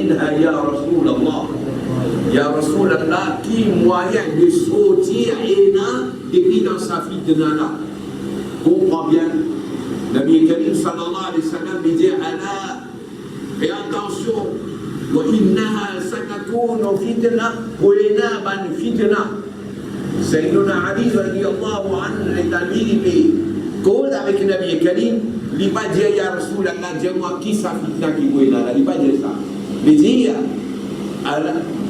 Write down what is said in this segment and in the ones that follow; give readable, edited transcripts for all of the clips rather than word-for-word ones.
منها يا رسول الله. Ya Rasulullah, qui moyen de sortir depuis dans sa fitna là. Comprends bien. Nabi Karim sallallahu alayhi wa sallam dit Allah, fais attention, wa innaha satakunu fitna, qulna ban fitna. Sayyiduna Ali radiyallahu anhu est allé cause avec Nabi Karim, il pas dire ya Rasulullah, dis-moi qui sa fitna qui est là, il pas dire ça. Il dit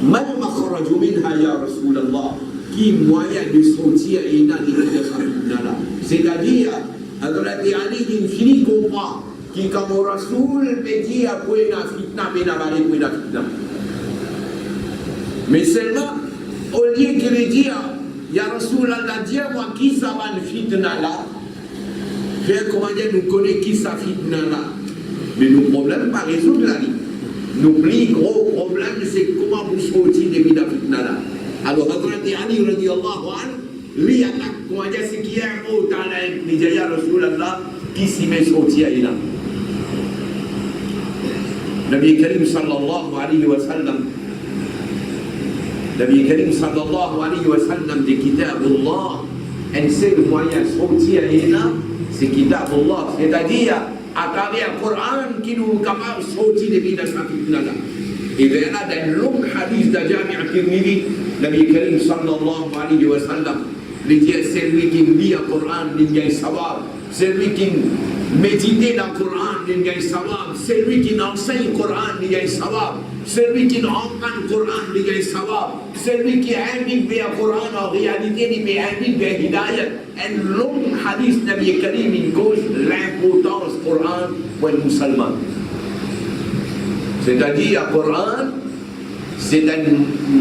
ما المخرج منها يا رسول الله qui moyen de sortir de sa fitna là. C'est-à-dire, Hazrat Ali il comprend qui comme Rasoul peut dire après la fitna, mais seulement au lieu de lui dire Ya Rasulallah, dis-moi qui ça va le fitna là, faire comment dire nous connaît qui sa fitna là, mais nos problèmes pas résoudre la vie. Nos plus gros problème, c'est comment vous sortir de la fitna là. Alors, Hazrat Ali radiyallahu anhu, lui attaque, comment dire, c'est qui est un mot dans la Nigeria Rasulallah, qui s'y met sortir là. Nabi Karim sallallahu alayhi wa sallam, Nabi Karim sallallahu alayhi wa sallam, de Kitabullah, un seul moyen de sortir là, c'est Kitabullah, c'est-à-dire, à travers le Coran qui nous capable de sortir de la fitna là. Et bien là, dans le long hadith de Jami' al-Tirmidhi, Nabi Karim sallallahu alayhi wa sallam, il dit c'est lui qui lit le Coran, il gagne savoir. C'est lui qui médite dans le Coran, il gagne savoir. C'est lui qui enseigne le Coran, il gagne savoir. C'est lui qui entend le Coran, il gagne savoir. C'est lui qui invite vers le Coran, en réalité, il invite vers Hidayat. Un long hadith de Nabi Karim, il cause l'importance du Coran pour les musulmans. C'est-à-dire, le Coran, c'est un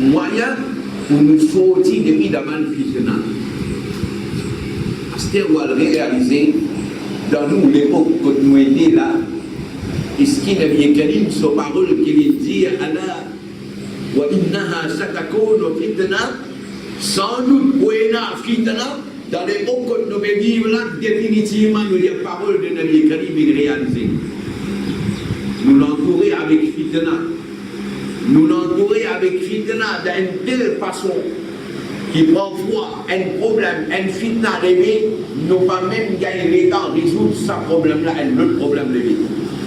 moyen pour nous sortir depuis la malfitna. C'est ce qu'on va réaliser dans nous, l'époque que nous sommes là. Est-ce qu'il y a Nabi Karim, sa parole qu'il dit Allah, wa innaha satakunu fitna, sans doute pour une fitna, dans l'époque que nous vivons là, définitivement, nous avons la parole de Nabi Karim est réalisée. Nous l'entourer avec fitna. Nous l'entourer avec fitna d'une telle façon qui parfois un problème, un fitna levé, nous pas même gagner le temps de résoudre ce problème-là, un autre problème levé.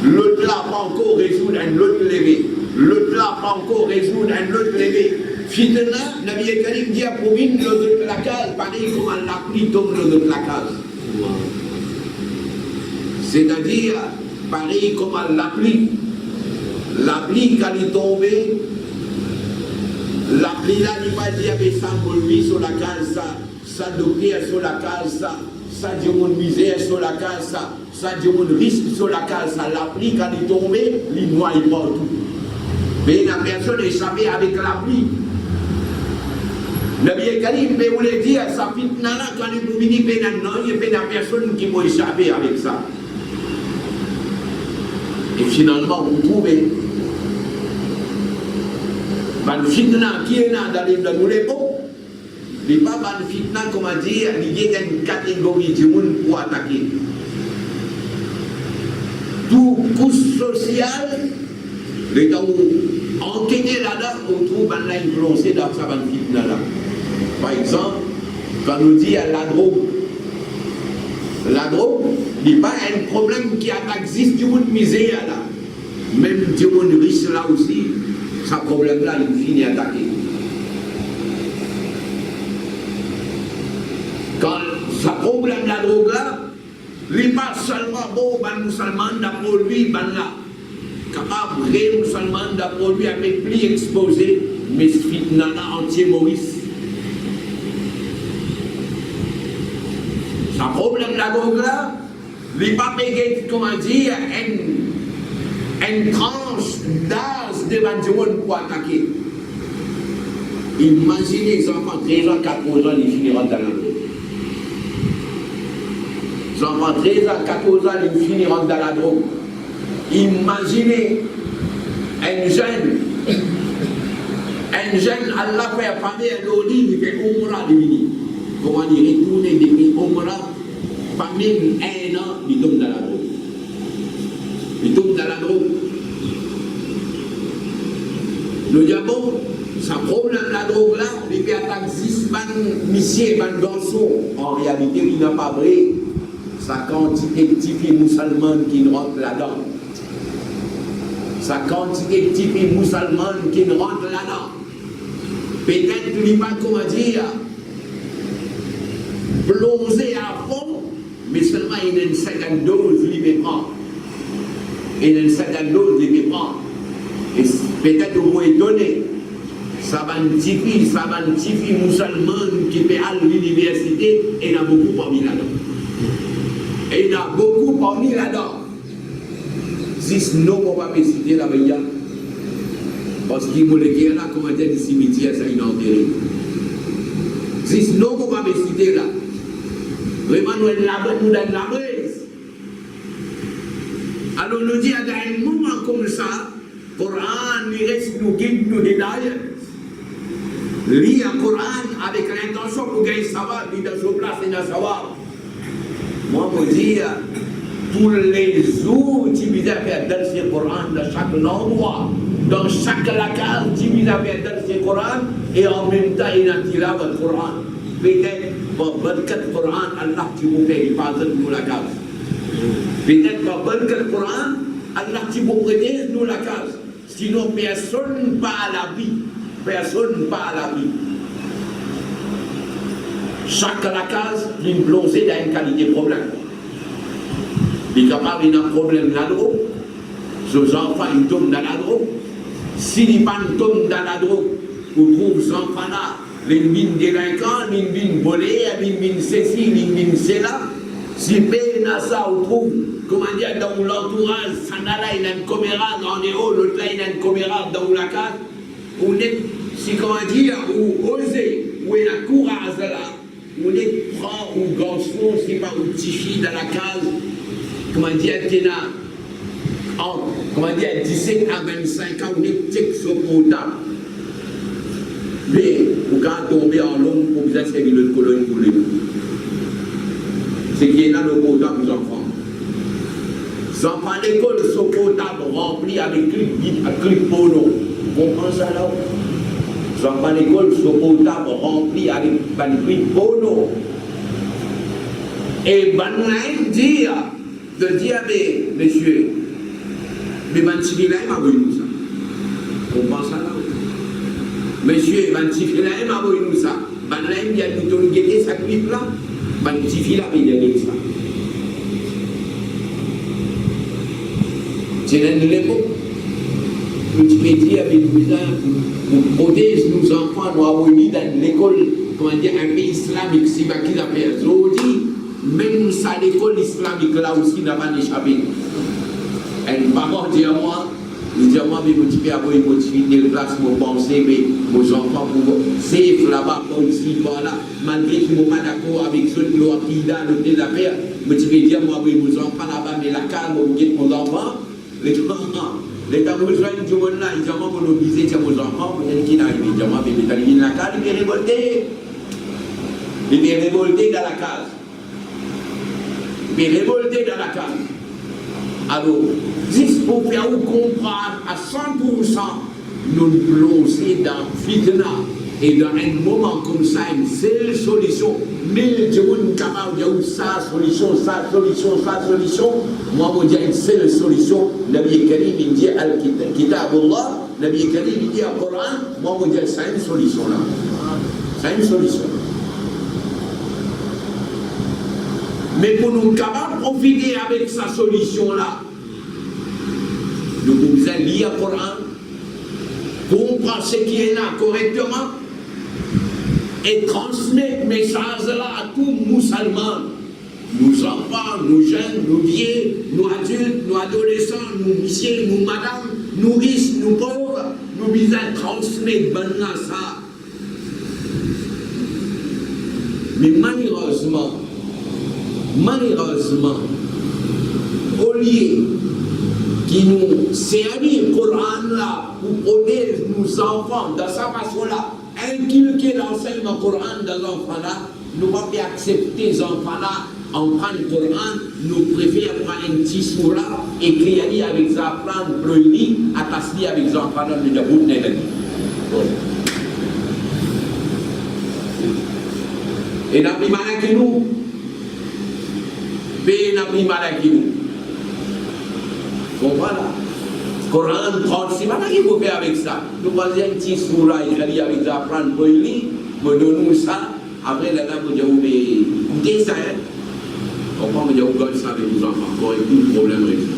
L'autre là pas encore résoudre un autre levé. L'autre là pas encore résoudre un autre levé. Fitna, Nabi Karim dit à Prouvine, le de la case, pareil comme la pluie tombe le de la case. C'est-à-dire, pareil comme la pluie. La pluie, quand elle est tombée, la pluie là, il va dire, mais ça me sur la case, ça docteur sur la case, ça dit mon misère sur la case, ça dit mon risque sur la case, la pluie, quand elle est tombée, il noie partout. Mais la personne échappée avec la pluie. Nabi Karim peut vous le dire, ça fitna là, quand il vous dit, il y a la personne qui m'a échappé avec ça. Et finalement, vous trouvez, le fitna qui est là dans l'époque, il n'y a pas de fitna, comment dire, il y a une catégorie de monde pour attaquer. Tout couche sociale, les gens enquêtés là-dedans, on trouve un influencé dans sa fitna là. Par exemple, quand on dit à la drogue, il n'y a pas un problème qui existe du monde misère là. Même du monde riche là aussi, ce problème-là, il finit à attaquer. Quand ce problème de la drogue là, il n'est pas seulement bon, les musulmans d'abord lui, là, capable de musulmans d'abord lui avec plus exposé, mais ce fitna là entier Maurice. Ce problème de la drogue là, il n'est pas payé, comment dire, une tranche d'âge devant le monde pour attaquer. Imaginez les enfants 13 ans, 14 ans, ils finiront dans la drogue. Les enfants 13 ans, 14 ans, ils finiront dans la drogue. Imaginez un jeune, Allah fait parler à l'Odi, il fait Umrah de venir. Comment il retourne depuis Umrah, pas même un an, il tombe dans la drogue. Il tombe dans la drogue. Nous disons, bon, ça problème la drogue là, les pays attaquent 10 messieurs, 20 garçons. En réalité, il n'a pas vrai. Sa quantité de petits musulmans qui rentrent là-dedans. Sa quantité de petits musulmans qui rentrent là-dedans. Peut-être qu'il n'est pas, comment dire, plongé à fond, mais seulement il y a une seconde dose, il peut prendre. Il y a une seconde dose, il peut prendre. Et peut-être vous vous étonnez, ça va un petit fille musulman qui peut aller à l'université, et il y en a beaucoup parmi là-dedans. Et il y en a beaucoup parmi là-dedans. Si nous, on ne va pas citer la veille, parce qu'il y a là, comment dire, des cimetières, ça il a enterré. Si nous, on ne va pas citer là, vraiment, nous dans la braise. Alors, nous dit, à un moment comme ça, le Coran, il reste nous guide, nous détaille. Lire le Coran avec l'intention pour gagner savoir, puis dans son place et dans savoir. Moi, je dis, pour les jours, tu vis à faire dans ce Coran, dans chaque endroit, dans chaque lacage, tu vis à faire dans ce Coran, et en même temps, il a tiré votre Coran. Peut-être, pour 24 Coran, Allah, tu vous fais, il passe nous la case. Peut-être, pour 24 Coran, Allah, tu vous prêtez nous la case. Sinon, personne pas à l'abri. Personne pas à l'abri. Chaque la case, il plongé dans une qualité de problème. Il est capable d'un problème là-dedans. Ces enfants, ils tombent dans la drogue. S'ils ne tombent dans la drogue, vous trouvez ces enfants-là, les mines délinquants, les mines volées, les mines ceci, les mines cela. Si ça, vous trouvez, comment dire, dans l'entourage, ça là, il a une caméra dans les hauts, l'autre là, il a une caméra dans la case. On est, si comment dire, ou osé, ou il a courage là. On est prend ou garçon, c'est pas un petit fille dans la case, comment dire, comment dire, 17 à 25 ans, on est texte potable. Mais, vous quand tomber en l'homme, pour vous servir de colonie pour les c'est qui est là le potable aux enfants. Les enfants à l'école sont potables remplis avec clip porno. Vous comprenez ça là? Les enfants à l'école sont potables remplis avec clip porno. Et ben dire, de dire, mais monsieur, mais ben civil m'a voulu nous ça. Vous comprenez ça là? Monsieur, ben civil m'a voulu nous ça. Ben là, il y a nous donné gagner sa clip là. Ben civil là, il y a ça. C'est l'un de l'époque. Nous te dire avec nous, pour protéger nos enfants, nous avons mis dans l'école, comment dire, un pays islamique, si va qu'il appelle aujourd'hui, même ça, l'école islamique là aussi n'a pas échappé. Un parent dit à moi, mais je peux avoir une motivité de place pour penser, mais vos enfants, c'est là-bas, ici, voilà, malgré qu'ils ne sont pas d'accord avec ceux qui ont appris dans le affaires, mais tu peux dire, moi, vos enfants là-bas, mais la calme, vous dites, mon enfant, les gens besoin du monde là, ils disent, moi, vous obligez, tiens, vos enfants, vous êtes qui n'arrive, ils disent, moi, mais vous allez dans la case, il est révolté. Il est révolté dans la case. Il est révolté dans la case. Alors, juste pour faire comprendre à 100%, nous plongeons dans fitna. Et dans un moment comme ça, une seule solution, mais je suis capable de dire sa solution. Moi, je dis une seule solution. Nabi Karim, il dit Al-Kitab Allah. Nabi Karim, il dit Al-Quran. Moi, je dis c'est une solution là. C'est une solution. Mais pour nous capables de profiter avec sa solution là, nous devons lire le Coran, comprendre ce qui est là correctement et transmettre ce message-là à tous les musulmans, nos enfants, nos jeunes, nos vieux, nos adultes, nos adolescents, nos messieurs, nos madames, nos riches, nos pauvres, nous devons transmettre ça. Mais malheureusement, au lieu qui nous servit le Coran là pour protéger nos enfants de sa façon-là, inculquer l'enseignement Coran dans les enfants là, nous ne pouvons pas accepter les enfants là, en prendre le Coran, nous préférons prendre un petit sourd là, écrire avec sa plante, pleurer, attacher avec les enfants là, de la route. Et la prima qui nous, et la prima qui nous. Bon voilà. Coran 36, voilà qu'il faut faire avec ça. Nous passons un petit sourire, il a dit avec Zafran pour lui, me donne ça. Après la dame, vous dites, mais écoutez ça, hein. On prend, vous dites, vous ça avec vos enfants, encore et tout le problème résolu.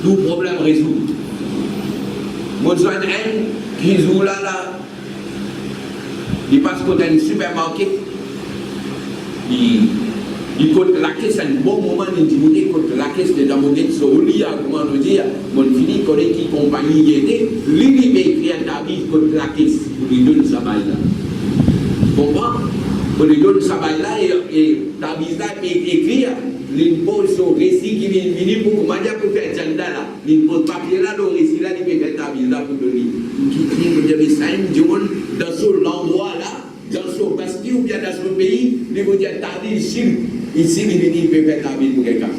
Tout problème résolu. Moi, je suis un qui joue là, il passe côté un supermarché, il compte la caisse à un bon moment, il dit, il compte la caisse de la monnaie de Souli, comment nous dire, mon fini, connaît qui compagnie y était, lui, il écrit un avis contre la caisse, pour lui donner sa baille là. Tu comprends? Pour lui donner sa baille là, et l'avis là, il écrit, il pose son récit qui vient venir pour comment dire, pour faire un là, il pose papier là, le récit là, il peut faire l'avis là pour donner. Qui dit, vous avez ça, dans ce endroit là, dans son bastille ou bien dans son pays, il vous dit, t'as dit ici, il peut faire l'avis pour quelqu'un.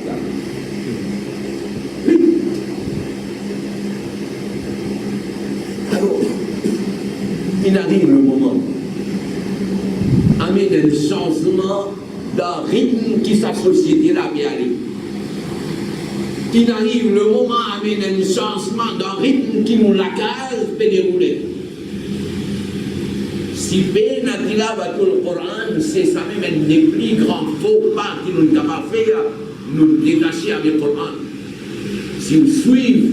Alors, il arrive le moment, amener un changement d'un rythme qui sa société là peut aller. Il arrive le moment amener un changement d'un rythme qui nous la case peut dérouler. Si Ben a dit là, le Coran, c'est ça même un des plus grands faux pas que nous avons pas fait, nous détacher avec le Coran. Si vous suivez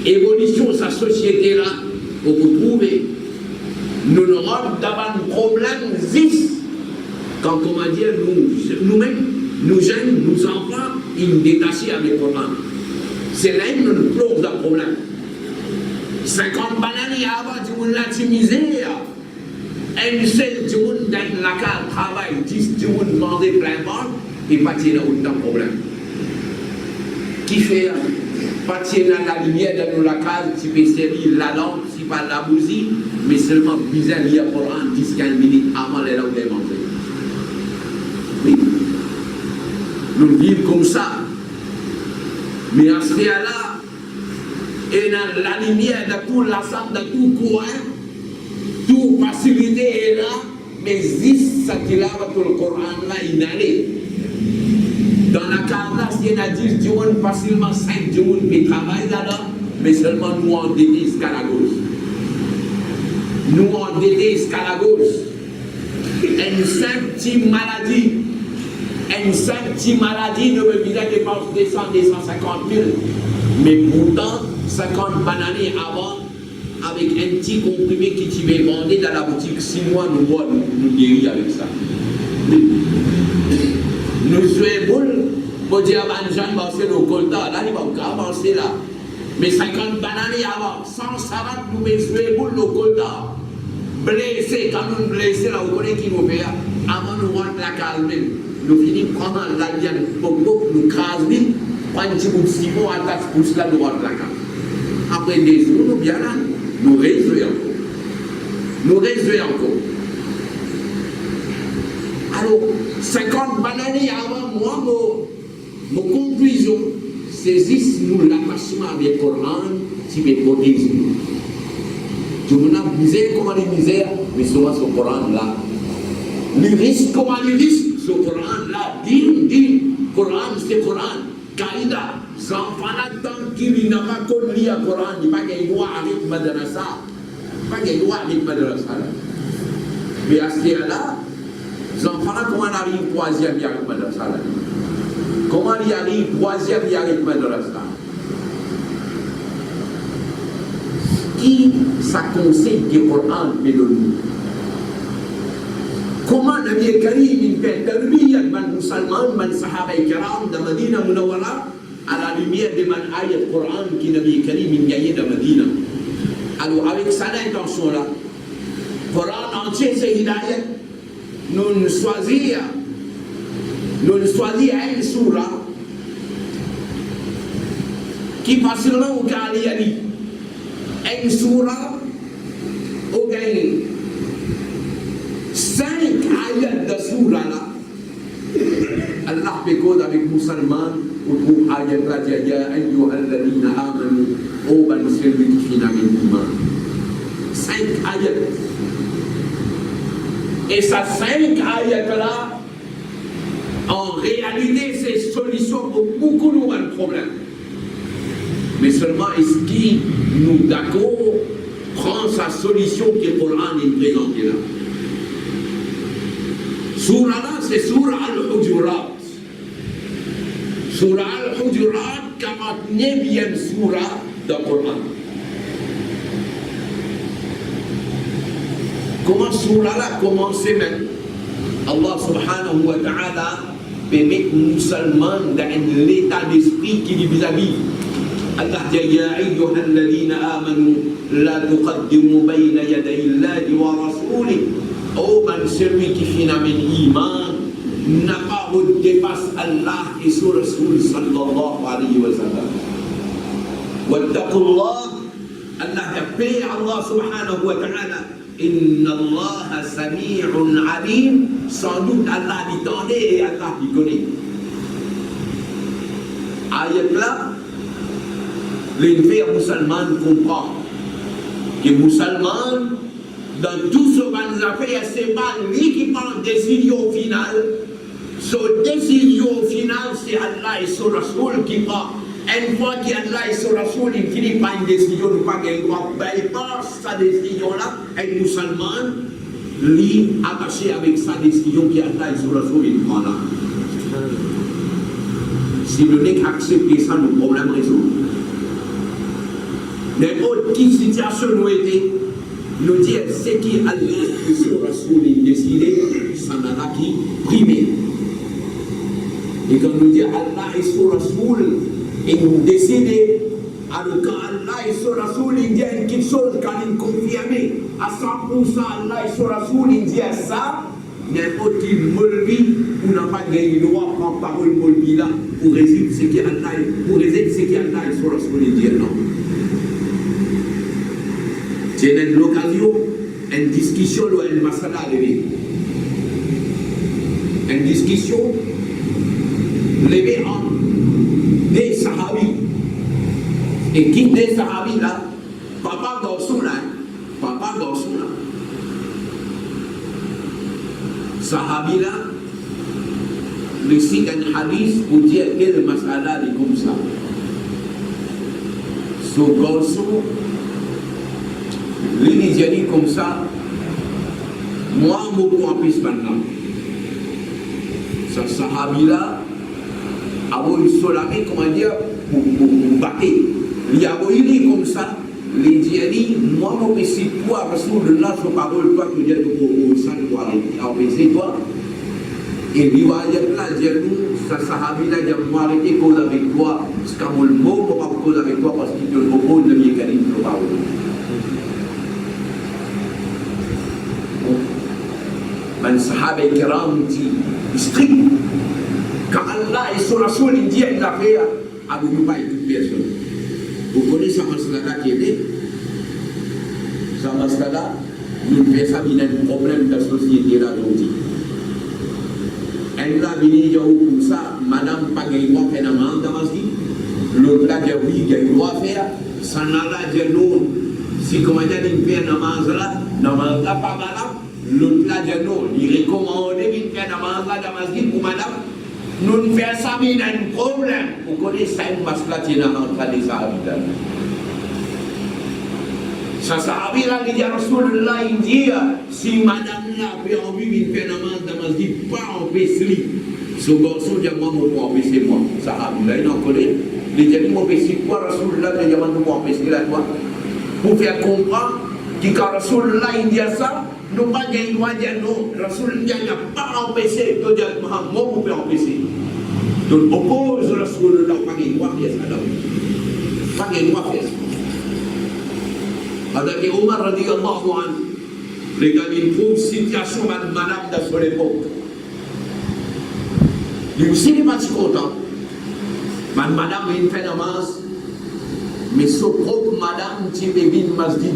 l'évolution de sa société là, vous trouvez, nous n'aurons pas de problème vif. Quand, comment dire, nous-mêmes, nous jeunes, nous enfants, ils détachent avec le Coran. C'est là que nous plongeons dans le problème. 50 bananes avant, tu m'as l'optimisé. Un seul du monde dans la carte travail, 10 du monde demandé plein bord, et pas tirer autant de problème. Qui fait pas tirer la lumière dans la case, tu peux servir la lampe, si pas la bougie, mais seulement bizarre lire pour 10-15 minutes avant les langues de manger. Oui. Nous vivons comme ça. Mais à ce moment-là, et dans la lumière de tout l'ensemble, de tout coin, toute facilité est là, mais juste ça qui l'a pour le Coran là, il allait. Dans la carte là, s'il y en a 10 du monde, facilement 5 du monde qui travaillent là-dedans, mais seulement nous en dédé jusqu'à la gauche. Nous en dédé jusqu'à la gauche. Une simple petite maladie ne veut pas dépenser 100, 250 000. Mais pourtant, 50 bananes avant, avec un petit comprimé qui tu vais vendre dans la boutique, 6 mois, nous guérir avec ça. Nous jouons boule, pour dire à Jean avancer le colta, là il va avancer là. Mais 50 bananes avant, sans savate, nous jouons boule le colta. Blessé, quand nous blessés là, vous connaissez qui nous fait, avant nous rendre la calme. Nous finissons prendre l'alliance pour nous craser, prendre un petit bout de ciment, attache pouce là, nous rendre la calme. Après des jours, nous bien là. Nous réjouissons encore. Nous réjouissons encore. Alors, 50 bananes avant moi, mon conclusion, c'est juste nous l'attachement avec le Coran, si vous protéger nous. Je vous ai misère, comment les misères, mais souvent ce Coran là. Le risque, comment le risque, ce Coran là, dit, Coran, c'est Coran, Kaïda. Sans tant qu'il n'a pas connu le Coran, il n'y a pas de droit avec Madrasa. Pas de droit avec Madrasa. Mais à ce moment-là, sans comment il arrive troisième avec Madrasa. Comment il arrive troisième avec Madrasa. Qui ça conseille que le Coran fait de nous? Comment Nabi Karim il fait tarbiyat man musulman, man sahaba kiram de Medina Munawwara à la lumière des ayats Coran qui Nabi Karim il gagnait de Medina. Alors avec cette intention là, Coran entier c'est hidayat. Nous choisir une surah qui facilement au Kaliani. Une surah au gagné. 5 ayats de surah là. Allah pécode avec musulman pour ayat la dia ayyuhalladhina amanu au ban muslimin fi namin iman. 5 ayats. Et ces 5 ayats-là, en réalité, c'est solution pour beaucoup de problèmes. Mais seulement, est-ce qu'il nous d'accord prend sa solution que le Coran est présenté là? Surah là, c'est Surah Al-Hujurat. Surah Al-Hujurat, 49e surah du Coran. Comment Surah là commence même? Allah subhanahu wa ta'ala permet aux musulmans dans l'état d'esprit qui est vis-à-vis. Allah dit ya ayyuhalladhina amanu la tuqaddimu bayna yaday Allahi wa rasulih. Oh, ben celui qui finalement iman n'a pas dépasse Allah et son Rasul sallallahu alayhi wa sallam. Wattaqullah, Allah appelle Allah subhanahu wa ta'ala. Inna Allah sami'un alim. Sans doute Allah l'entendait et Allah l'y connaît. Ayat là, les frères musulmans comprennent que les musulmans, dans tout ce qu'on a fait, c'est pas lui qui prend décision finale. Sa décision finale, c'est Allah et son Rasoul qui prend. Une fois qu'Allah et son Rasoul, il finit par une décision, il pas qu'il doit bypass sa décision-là, un musulman, lui, attaché avec sa décision qu'Allah et son Rasoul, il prend là. Si le nez accepte ça, le problème résout. N'importe quelle situation nous était, nous dire ce qui Allah et son Rasoul, il décidé, ça n'a pas qui primé. Et quand nous dit Allah et son Rasoul, et nous décider, alors quand Allah et son Rasoul, il dit quelque chose, quand il confirme à 100% Allah et son Rasoul, il dit ça, n'importe qui molvi, ou n'a pas gagné le droit, prend parole molvi là, pour résoudre ce qui Allah et son Rasoul, il dit non. C'est l'occasion, une discussion, une masala levée. Une discussion levée en des sahabis. Et qui des sahabis là? Papa garçon là. Sahabi là, le cite un hadith pour dire quel masala est comme ça. Ce garçon, lui dit comme ça, moi, je ne peux pas maintenant. Ce sahabi là, avoir une solamé, comment dire, pour battre. Il y a eu comme ça, il dit, moi, je ne sais pas, Rasulullah, je ne parle pas, je dis, ça doit arrêter, toi. Et il va dire, là, ce sahabi là, il va arrêter cause avec toi, parce qu'à mon mot, je ne peux pas cause avec toi, parce qu'il te propose de mécanisme de parole. Ben, sahaba kiram dit, strict. Quand Allah et son Rasoul il dit une affaire, à vous pas toute personne. Vous connaissez ce masala qui est né? Ce masala, nous faisons ça, il y a un problème de la société là aujourd'hui. Elle a venu comme ça, madame pas gagné droit faire namaz dans masjid. L'autre là dit oui, gagné droit faire. Ça n'a là dit non. Si comment dire il fait namaz là pas madame. L'autre là dit non, il recommande qu'il fait namaz là dans masjid pour madame. Nous ne faisons ça, mais il y a un problème. Vous connaissez ça, une masla qui est dans l'entrée des sahabis. Ça, sahabi là, il dit à Rasulullah, il dit, si madame là a envie de faire namaz dans masjid, pas empêcher. Ce garçon dit, moi, je peux empêcher moi. Sahabi là, il en connaît. Il dit, moi, je peux quoi, Rasulullah, il dit, moi, je peux empêcher là, toi. Pour faire comprendre que quand Rasulullah, il dit ça, nous pas gagné droit de dire non. Rasulullah n'a pas empêché de dire, moi, je peux empêcher. Donc, oppose Rasulullah, pas gagné droit de faire ça. Pas gagné droit de faire ça. Avec Omar radiyallahu anhu, les gars, il trouve situation de madame de son époque. Lui aussi, il n'est pas si content. Madame, il fait namaz, mais son propre madame, qui est bien masjid.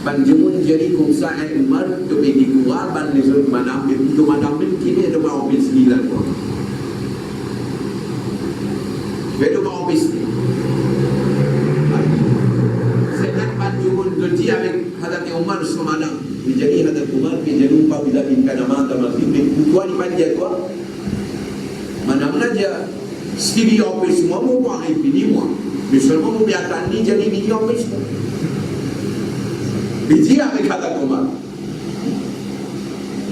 Ban jemon jadi comme ça un Omar de découvrir ban les autres madame, mais de madame même qui est devant en piscine là. Mais devant en piscine. Avec Hadith vis-à-vis de Panama, mais pourquoi il m'a dit à toi? Madame Nadia, s'il y a empêche-moi, mon mari, finis-moi. Mais seulement, mon bien attendre, il y a des millions d'empêchements. Il dit avec Hadakoma.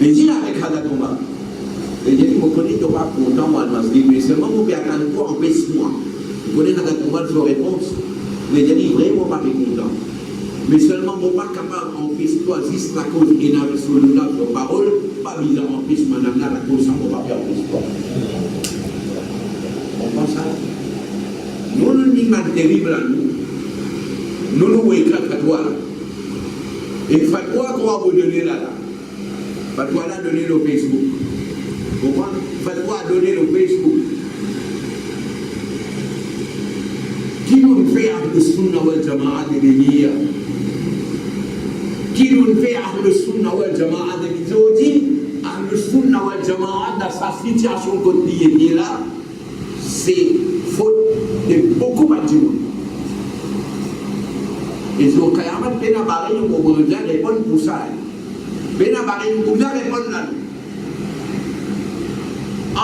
Il dit avec Hadakoma. Il dit, je connais, tu n'es pas content, moi, mais seulement, mon bien attendre, toi, empêche-moi. Je connais Hadakoma, je réponse. Il dit, vraiment pas content. Mais seulement, mon pas capable d'empêcher-toi, juste la cause qui est dans sur parole, pas bizarre, empêche, madame, la cause, ça ne va pas empêcher-toi. Ça. Nous, nous sommes terribles à nous. Nous, nous éclatons fatwa. Et fatwa, quoi vous donner là? Fatwa là, donner le Facebook. Vous comprenez? Fatwa, donner le Facebook. Qui nous fait avec le sunna wal jama'a de venir? Qui nous fait avec le sunna wal jama'a de venir? Aujourd'hui, avec le sunna wal jama'a, dans sa situation quotidienne là, c'est faute de beaucoup de gens. Et sur le Kayamat, ben à barrer nous pour dire les bonnes pour ça. Ben à barrer nous pour dire les bonnes là.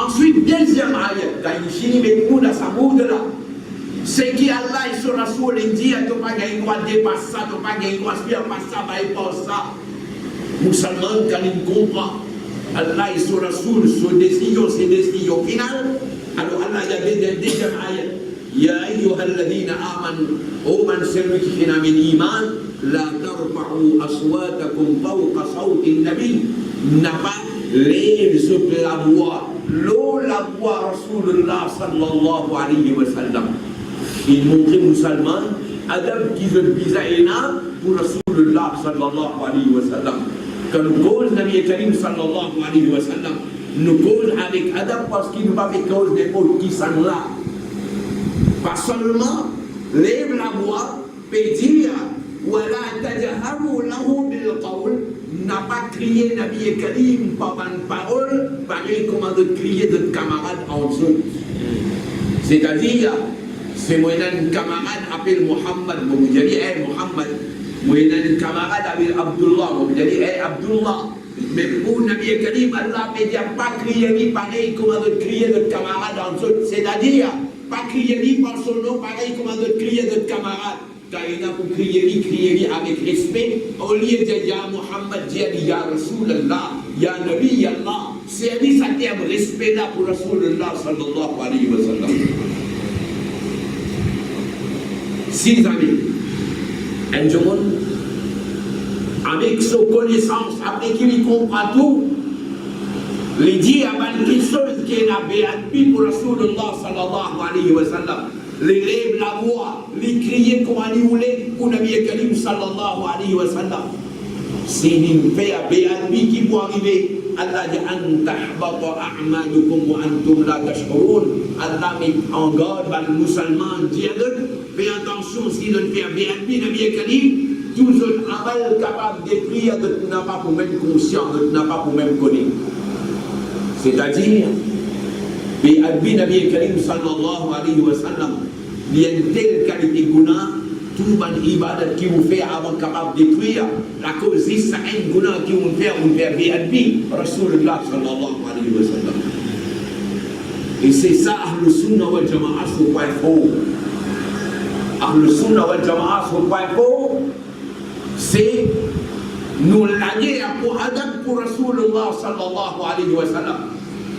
Ensuite, deuxième ayat, quand il finit avec nous dans sa mode là, c'est qu'Allah et son Rasoul dit, tu n'as pas gagné droit de dépasser ça, tu n'as pas gagné droit de faire ça, et pas ça. Musulman, quand il comprend, Allah et son Rasoul, son décision, c'est décision finale. Alors Allah y a des deuxième ayat. Ya ayyuhalladhina amanu, ô man celui qui fait min iman, la tarfa'u aswatakum fawqa sawti an-nabi, n'a pas lève sur la voix, l'eau la voix Rasulullah sallallahu alayhi wa sallam. Il montrait musulman, adab qui veut bisaïna pour Rasulullah sallallahu alayhi wa sallam. Quand nous cause Nabi Karim sallallahu alayhi wa sallam, nous cause avec adab parce qu'il nous va faire cause des mots qui sont là. Pas seulement lève la voix, et dire وَلَا تَجْهَرُوا لَهُ بِالْقَوْلِ, n'a pas crié Nabi Karim par une parole, pareil comme de crier de camarades entre eux. C'est-à-dire, c'est moi un camarade appelle Mohammed, moi je dis hey Mohammed, moi un camarade appelle Abdullah, moi je dis hey Abdullah. Mais pour Nabi Karim, Allah ne dit pas crier ni pareil comme de crier de camarades entre eux. C'est-à-dire, pas crier ni par son nom, pareil comme de crier de camarades. Car il a pour crier avec respect, au lieu de dire Ya Muhammad, dire Ya Rasulallah, Ya Nabi, Ya Allah. C'est un terme respect là pour Rasulallah sallallahu alayhi wa sallam. 6 amis. Un jour, avec sa connaissance, avec qui il comprend tout, il dit avant quelque chose qui est la béatitude pour Rasulullah sallallahu alayhi wa sallam. L'élève la voix, les crier comme on voulait pour Nabi Karim sallallahu alayhi wa sallam. C'est une paix à béatitude qui peut arriver. Allah dit an tahbata a'malukum wa antum la tash'urun. Allah met en garde les musulmans, dit fais attention si l'on fait béatitude Nabi Karim. Tout un amal capable d'écrire, de n'a pas pour même conscient, de n'a pas pour même connaître. C'est-à-dire, Nabi Karim sallallahu alayhi wa sallam, il y a une telle qualité guna, tout le ibadat qui vous fait avant capable d'écrire, la cause c'est un guna qui vous fait Nabi Rasulullah sallallahu alayhi wa sallam. Et c'est ça, Ahlus Sunnah wal Jama'a, sur le point faux. Ahlus Sunnah wal Jama'a, sur le point faux, c'est nous l'année pour adab pour Rasulullah sallallahu alayhi wa sallam.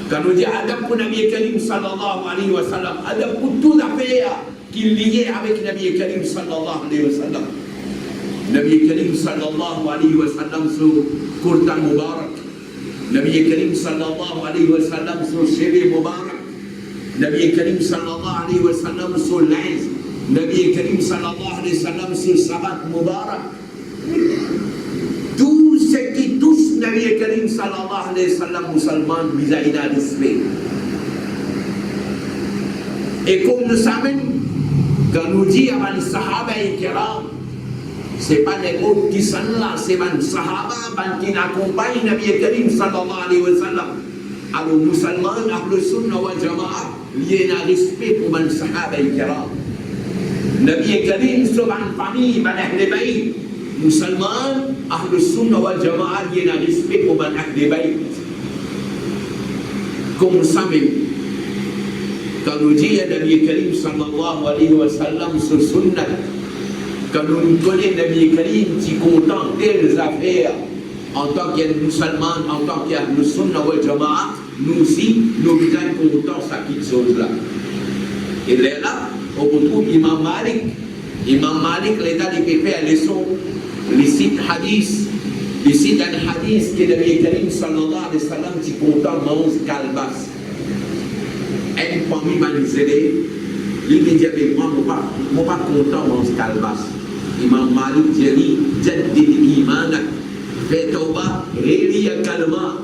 Quand on dit adab pour Nabi Karim sallallahu alayhi wa sallam, adab pour toute affaire qui est liée avec Nabi Karim sallallahu alayhi wa sallam. Nabi Karim sallallahu alayhi wa sallam sur Qur'an Mubarak. Nabi Karim sallallahu alayhi wa sallam sur Shiri Mubarak. Nabi Karim sallallahu alayhi wa sallam sur l'Aïs. Nabi Karim sallallahu alayhi wa sallam sur Sabat Mubarak. Tout ce qui touche Nabi Karim sallallahu alayhi wa sallam musulman vis-à-vis de l'islam. Et comme nous savons, quand nous dit à les Sahaba et Kiram, ce n'est pas les autres qui sont là, c'est les Sahaba qui accompagnent Nabi Karim sallallahu alayhi wa sallam. Alors musulmans, Ahlus Sunnah wal Jama'a, il y a un respect pour les Sahaba et Kiram. Nabi Karim sur une famille, Ahl Bayt, Musulman, Ahlus Sunnah wal Jamaah, il y a un respect pour le acte des bails. Comme ça même, quand nous dit Nabi Karim sallallahu alayhi wa sallam sur sunnah, quand nous connaissons Nabi Karim qui content telles affaires en tant que musulman, en tant que Sunnah wal Jamaah, nous aussi, nous sommes contents de cette chose-là. Et là, on retrouve Imam Malik. Imam Malik, l'état des pépés à leçon, les sites hadith, les sites al-hadith que Nabi Karim sallallahu alayhi wa sallam qui content mange kalbas. Un parmi les élèves, il me dit avec moi, je ne suis pas content de manger kalbas. Imam Malik dit, Jaddid iman, fais tawbah, relis calmement.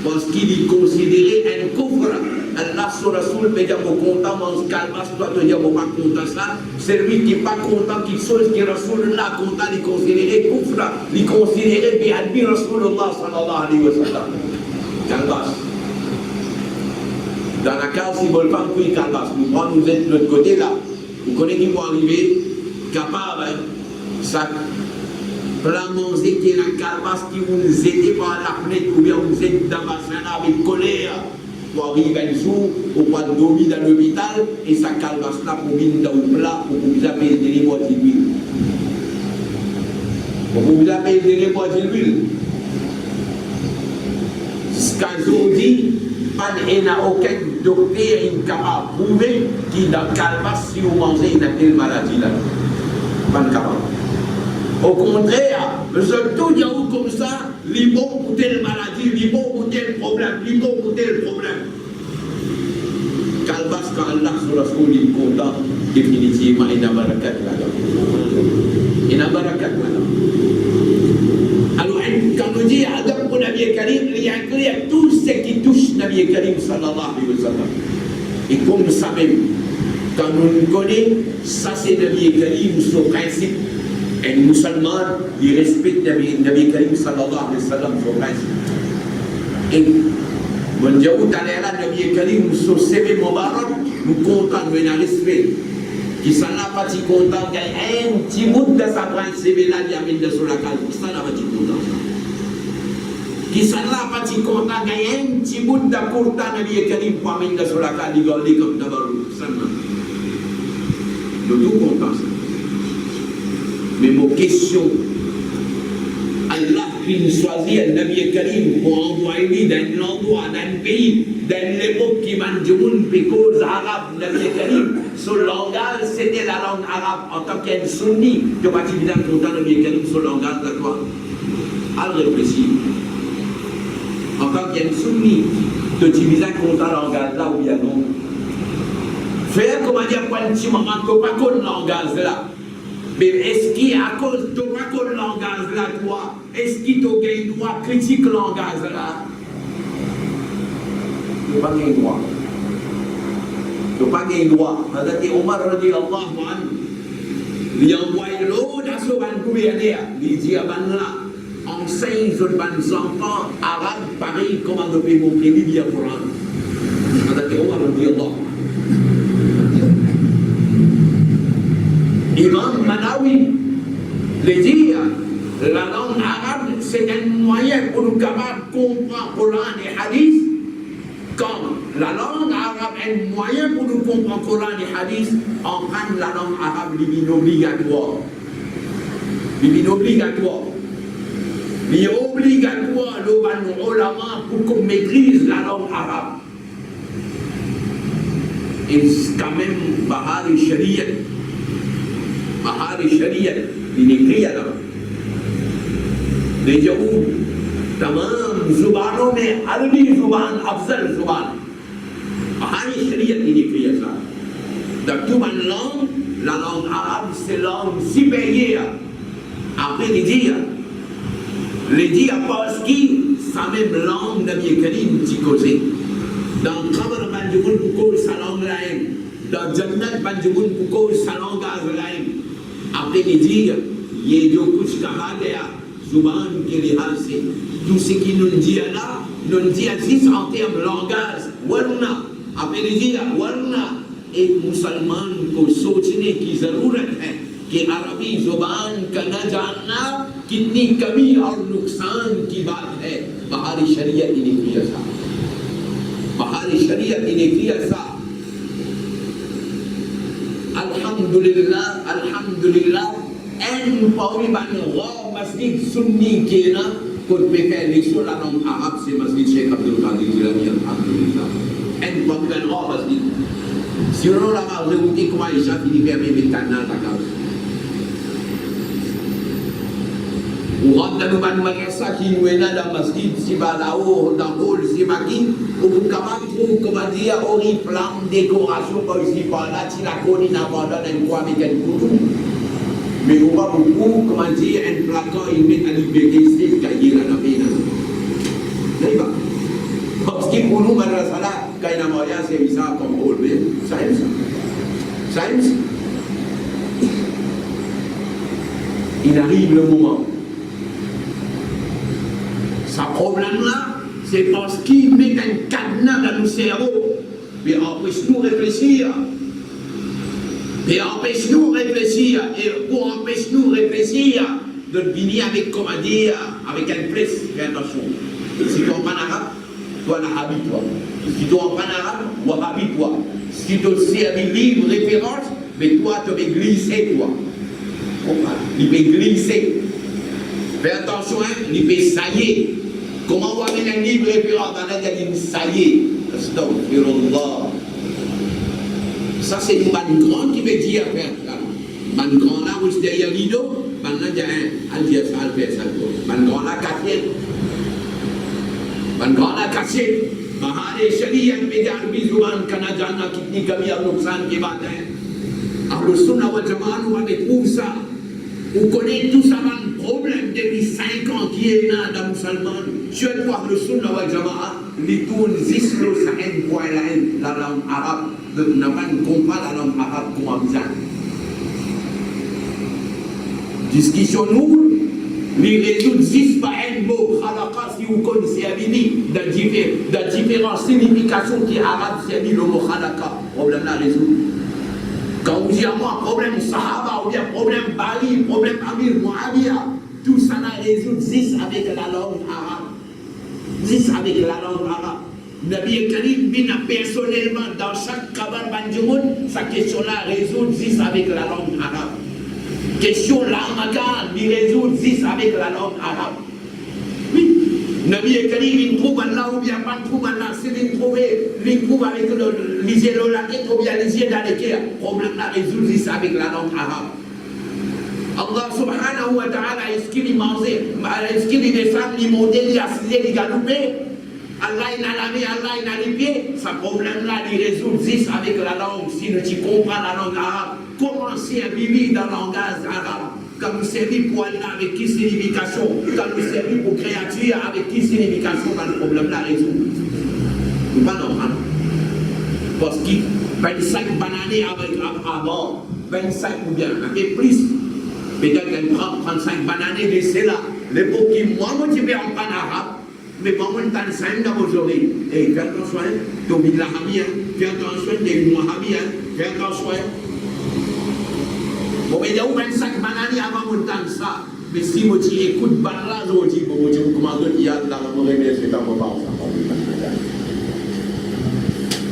Parce qu'il est considéré un couvre. Allah sur Rasoul peut dire content, mange calmas, toi te dire pas content ça. Celui qui n'est pas content qu'il soit, qui Rasoul là content, il est considéré couvre, il est considéré bi'adbi Rasulullah sallallahu alayhi wa sallam. Calmas. Dans la case, si vous ne voulez pas courir calmas, nous prenons, nous êtes de l'autre côté là. Vous connaissez qui vont arriver, capable, ça. Plan manger qui est la calmas qui vous aide par la fenêtre ou bien vous êtes dans la scène avec colère pour arriver un jour au point de dormir dans l'hôpital et sa calmas là pour venir dans le plat pour vous appeler des boîtes d'huile. Pour vous appeler des boîtes d'huile. Ce qu'on dit, il n'y a aucun docteur capable de prouver qu'il dans calmas si vous mangez une telle maladie là. Pas capable. Au contraire, tout y a où comme ça, les bons pour telle maladie, les bons pour tel problème, les bons pour tel problème. Calbas, quand Allah sur la school, il est content, définitivement, il y a barakat là-dedans. Il y a barakat là-dedans. Alors, quand on dit Adam pour Nabi Karim, il y a inclus tout ce qui touche Nabi Karim sallallahu alayhi wa sallam. Et comme ça même, quand on connaît, ça c'est Nabi Karim, son principe. Un musulman, il respecte Nabi Karim sallallahu alayhi wa sallam son principe. Et mon Dieu, tout à l'heure, Nabi Karim, son CV Mubarak, nous comptons de venir respect. Qui s'en a pas si content, qu'il y a un petit bout de sa principe là, il y a mis de sur la case. Qui s'en a pas si content? Qui s'en a pas si content, qu'il y a un petit bout de pourtant Nabi Karim pour amener de sur la case, il va comme d'abord. Nous tous contents. Mais mon question, Allah qui nous choisit un Nabi Karim pour envoyer d'un endroit, d'un pays, d'un époque qui m'a dit cause arabe, Nabi Karim, son langage c'était la langue arabe en tant qu'un sunni. Tu vas dire bien content Nabi Karim, son langage de quoi? Alors réfléchis. En tant qu'un sunni, tu vas bien content le langage là ou bien non? Faire comment dire quand tu m'as pas qu'on langage là. Mais est-ce qu'il à cause de quoi le langage là, toi, est-ce qu'il t'a gagné droit critique le langage là? Tu n'as pas gagné droit. Tu n'as pas gagné droit. C'est-à-dire, Omar radiallahu anhu, il a envoyé l'autre à ce ban gouverneur, il dit à ban là, enseigne aux enfants arabes, pareil, comment on peut montrer l'Ibia Coran. C'est-à-dire, Omar radiallahu anhu. Imam Manawi le dit, la langue arabe c'est un moyen pour nous capables de comprendre le Coran et le Hadith. Comme la langue arabe est un moyen pour nous comprendre le Coran et le Hadith, en prendre la langue arabe est obligatoire. Il est obligatoire. Il est obligatoire le ulama pour qu'on maîtrise la langue arabe. Et quand même, Bahari Sharia. Bahari Sharia, il écrit là. Les gens, tamam, Zubano, mais Arabi Zuban, Afzal Zuban. Bahari Sharia, il écrit ça. Dans toute la langue arabe, c'est la langue supérieure. Après, les dire parce que sa même langue Nabi Karim dit causé. Dans le Khabar Banjoun pour sa langue là. Dans Jannat Banjoun pour sa langue là. Après les dire, il y a des couches Kamadea, Zuban qui les hasse. Tout ce qui nous dit là, nous dit juste en termes de langage. Warna. Après les dire, Warna. Et musulman ko sochne ki zarurat hai कि अरबी जुबान का न जानना कितनी कमी और नुकसान की बात है। बाहरी शरीयत ही नहीं किया था, बाहरी शरीयत ही नहीं किया था। अल्हम्दुलिल्लाह अल्हम्दुलिल्लाह en pawi ban gha masjid sunni kena kot beka leksion la langue arabe c'est masjid Cheikh Abdul Qadir Jilani alhamdulillah en pawi ban gha masjid si on la marge ou dit comment les gens finissent bien avec canal ta cause ou rentre dans ban madrasa qui nous est dans masjid si balao dans hall si maki ou comment trouve comment dire ori plan décoration par ici par là si la colline abandonne en quoi avec un couteau. Mais on va beaucoup, comment dire, un placard, il met à libérer ses cahiers là, dans n'est-ce pas? Parce que pour nous, madrasa là, quand il y a moyen, c'est ça comme rôle, mais ça aime ça. Ça aime ça. Il arrive le moment. Ce problème-là, c'est parce qu'il met un cadenas dans nos cerveaux, mais empêche-nous de réfléchir. Et empêche-nous de réfléchir. Et pour empêcher-nous de réfléchir, de venir avec, comment dire, avec un place, fais attention. Si tu en parles arabe, toi, habille-toi. Si tu en parles arabe, habille-toi. Si tu sais un livre référence, mais toi, tu vas glisser, toi. Il va glisser. Fais attention, hein, il va sailler. Comment on va mettre un livre référence dans la tête, il va sailler. Astaghfirullah. Ça, c'est une bonne grande qui veut dire faire ça. Bonne grande là, où c'est derrière l'îlot, bonne là, il y a un dire ça, le faire ça. Bonne grande là, cassée. Bonne grande là, cassée. Mahare Sharia, il veut dire, Bizouman, Kanadjana, Kitni, Kamia, Nuksan, qui va dire. Alors, le Sunna wal Jama'a, nous retrouve ça. On connaît tout ça, un problème depuis 5 ans qui est là dans le musulman. Je vais voir le Sunna wal Jama'a, les tours, zislo, ça aide pour la langue arabe. Ne comprend la langue arabe comme ça. Discussion nous, les résoudre 10 par un mot, khalaqa si vous connaissez Abini, de différentes significations qui arabe, c'est le mot khalaqa. Problème là résoudre. Quand vous dites à moi, problème Sahaba, ou bien problème Bali, problème Amir, Muawiyah, tout ça là résoudre 10 avec la langue arabe. 10 avec la langue arabe. Nabi Karim bin personnellement dans chaque kabar banjumun, sa question-là résout 10 avec la langue arabe. Question l'amakan, il résout 10 avec la langue arabe. Oui. Nabi Karim, il trouve Allah ou bien pas trouve Allah, c'est il trouve avec les yeux dans la tête ou bien les yeux dans les cœurs. Problème là résout 10 avec la langue arabe. Allah subhanahu wa ta'ala, est-ce qu'il est mangé, est-ce qu'il est des femmes, les monter, les assiser, les galoper? Allah il a la main, Allah il a les pieds. Ce problème-là, il résout 10 avec la langue. Si tu comprends la langue arabe, commencez à vivre dans le langage arabe. Quand nous servir pour Allah avec qui signification, quand nous servir pour créature avec qui signification, quand le problème-là résout. C'est pas normal. Parce que 25 bananes avec avant, 25 ou bien un peu plus. Peut-être qu'elle prend 35 bananes, laissez là. L'époque qui moi motivé en pan arabe. Mais moi, je t'enseigne dans vos oreilles. Et fais attention, tu oublies la hamia, fais attention, tu es une hamia, fais attention. Bon, mais il y a 25 bananes avant de t'entendre ça. Mais si moi, tu écoutes Banla, je dis, bon, je vous commande, il y a de la remise, c'est dans mon parle.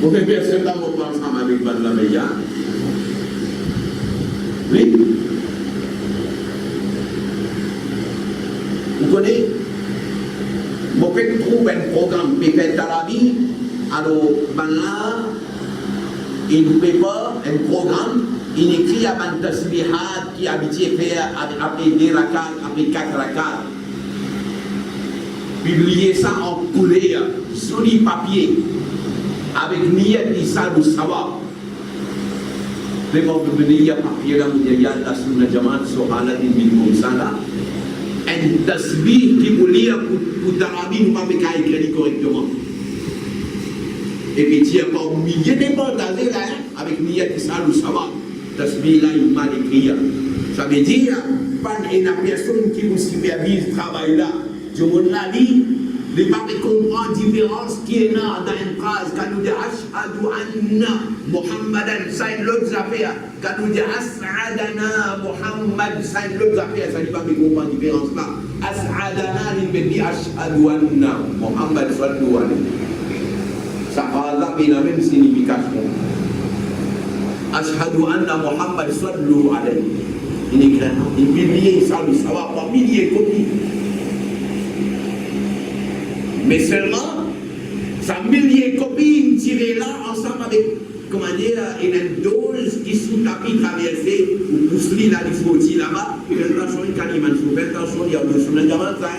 Vous pouvez faire ça dans mon parle avec Banla, mais il y a. Oui. Vous connaissez? Vous pouvez trouver un programme Pépé Tarabi, alors là, il prépare un programme, il écrit à un tasbihat qui habitué faire après 2 rakats, après 4 rakats. Publier ça en couleur, sur les papiers, avec Niyat Nissa ou Sawa. Mais bon, vous venez, il y a papier là, il y a la Sunna Jamaat, sur Aladin bin Moussala. Un tasbih qui vous lire pour Tarabi, nous ne pouvons pas écrire correctement. Et puis, tu n'as pas oublié des bandes là, avec Niyat Issa ou Sawa. Tasbih là, il m'a écrit. Ça veut dire, pas une personne qui vous supervise le travail là. Je vous l'ai dit, Les papes comprennent la différence qui est là dans une phrase. Quand nous disons Ashhadu anna Muhammadan, ça est l'autre affaire. Quand nous disons As'adana Muhammad, ça est l'autre affaire. Ça ne dit pas comprendre la différence là. As'adana, il veut dire Ashhadu anna Muhammad sallallahu alayhi. Ça parle là, mais il a la même signification. Ashhadu anna Muhammad sallallahu alayhi. Il est clair. Il milliers, ça va par milliers de copies. Mais seulement, ça milliers de copies tirées là ensemble avec, comment dire, une dose qui sous tapis traversée, ou pousse-li là, il faut dire là-bas, fais attention, il y a un Kalimansou, fais attention, il y a un Kalimansou, il y a un Kalimansou,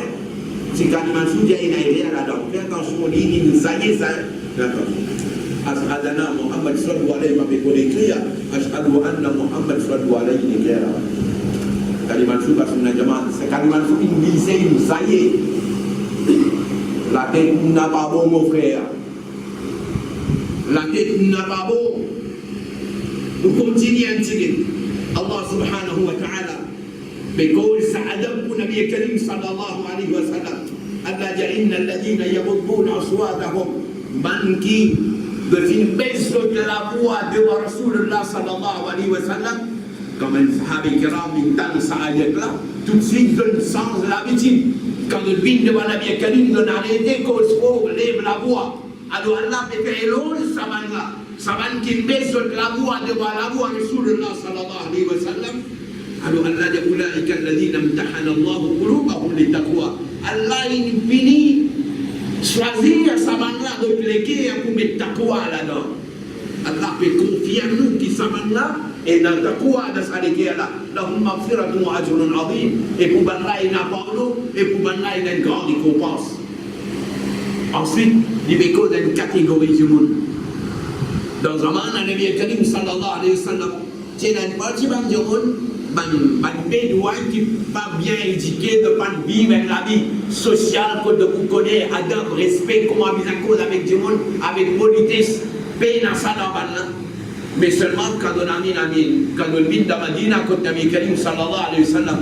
si Kalimansou, il y a une idée là-dedans, fais attention, il y a ça y est, ça, fais attention. Ashhadana Muhammad sallallahu alayhi wa sallam, écrire, Ashhadu anna Muhammad sallallahu alayhi wa sallam. Kalimansou, parce que c'est Kalimansou, il disait, ça y est. La tête n'a pas bon, mon frère. La tête n'a pas bon. Nous continuons un petit peu. Allah subhanahu wa ta'ala. Because Adam pour Nabi Karim sallallahu alayhi wa sallam. Allah dit inna alladhina yaghuduna aswatahum. Man qui devine baisse de la voix de Rasulullah sallallahu alayhi wa sallam. Comme un sahabi kiram, il donne sa ayat-là. Tout de suite donne sens de l'habitude. Quand le bin devant la vie Karim donne arrêté, cause faux, lève la voix. Alors Allah peut faire l'eau, saban là. Saban qui baisse la voix devant la voix de Rasulullah sallallahu alayhi wa sallam. Alors Allah dit Oulaïka alladhina imtahana Allahu qulubahum litaqwa. Allah il finit choisir saban là de cliquer pour mettre taqwa là-dedans. Allah peut confier à nous qui saban là. Et dans le quoi de sa guerre là, lahum maghfiratun wa ajrun azim. Et pour Allah il a pardon, et pour Allah il a une grande récompense. Ensuite, il y a une catégorie du monde. Dans un moment, le Nabi Karim sallallahu alayhi wa sallam, c'est une partie du monde, un bédouin qui n'est pas bien éduqué, de pas vivre la vie sociale, que vous connaissez, adab, respect, comment vivre en cause avec du monde, avec politesse, paix dans sa norme. Mais seulement quand on a mis quand on vient dans Madina contre Nabi Karim sallallahu alayhi wa sallam,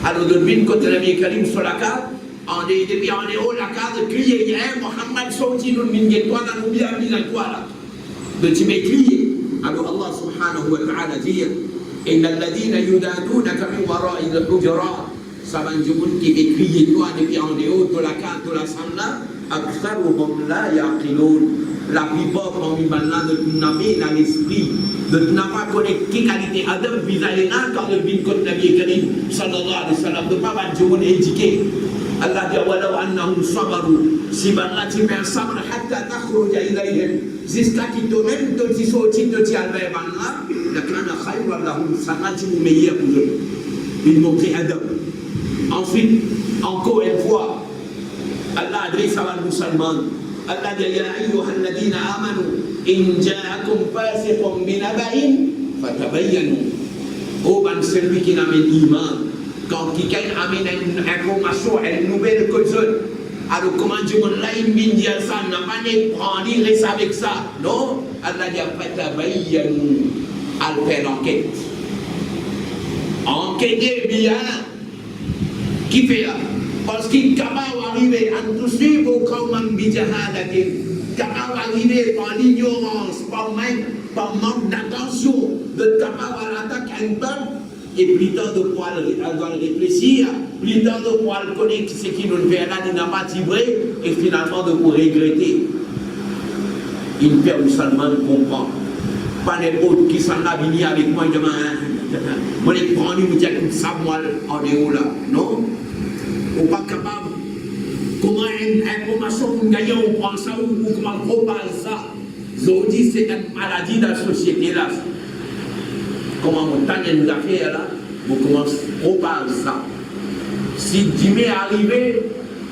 alors on vient contre Nabi Karim sur la carte, on est depuis en haut la carte, crier, Mohammed sorti nous vient toi dans nous bien mis en toi là. De tu m'écrier. Alors Allah subhanahu wa ta'ala dit, inna alladhina yudadunaka min wara'i al-hujurat. Ça va dire qui écrit toi depuis en haut de la carte de la salle là, aktharuhum la yaqilun. La plupart parmi maintenant de n'avoir dans l'esprit, de n'avoir pas connaître quelle qualité Adam vis-à-vis quand le bin contre Nabi Karim sallallahu alayhi wa sallam, de ne pas avoir de monde éduqué. Allah dit walau annahum sabaru, si maintenant tu fais un sabre hatta takhruja ilayhim, jusqu'à qui toi-même te dis sorti de ti albe banna, la kana khayran lahum, ça va être meilleur pour eux. Il montrait Adam. Ensuite, encore une fois, Allah adresse à la musulmane. Allah dit ya ayyuhal ladina amanu in ja'akum fasiqun binaba'in fatabayyanu. Oh ben celui qui n'amène iman, quand quelqu'un amène une information, une nouvelle chose, alors comment Dieu là il vient dire ça, n'a pas de prendre, il reste avec ça. Non, Allah dit fatabayyanu, al faire l'enquête. Enquêtez bien. Qui fait là? Parce qu'il est capable d'arriver à tout suivre au Kauman Bijahadatin, capable d'arriver par l'ignorance, par manque d'attention, de capable à l'attaque à une peuple, et plus tard de pouvoir réfléchir, plus tard de pouvoir connaître ce qui nous fait là, il n'a pas tibré, et finalement de pouvoir regretter. Une père musulmane comprend. Pas n'importe qui s'en a venu avec moi, il dit, moi je prends une bouteille comme ça, moi, en haut là. Non? On n'est pas capable. Comment une information qu'on gagne, on prend ça ou comment on propage ça. Aujourd'hui, c'est une maladie dans la société là. Comment on t'a une affaire là, on commence à propager ça. Si Dieu est arrivé,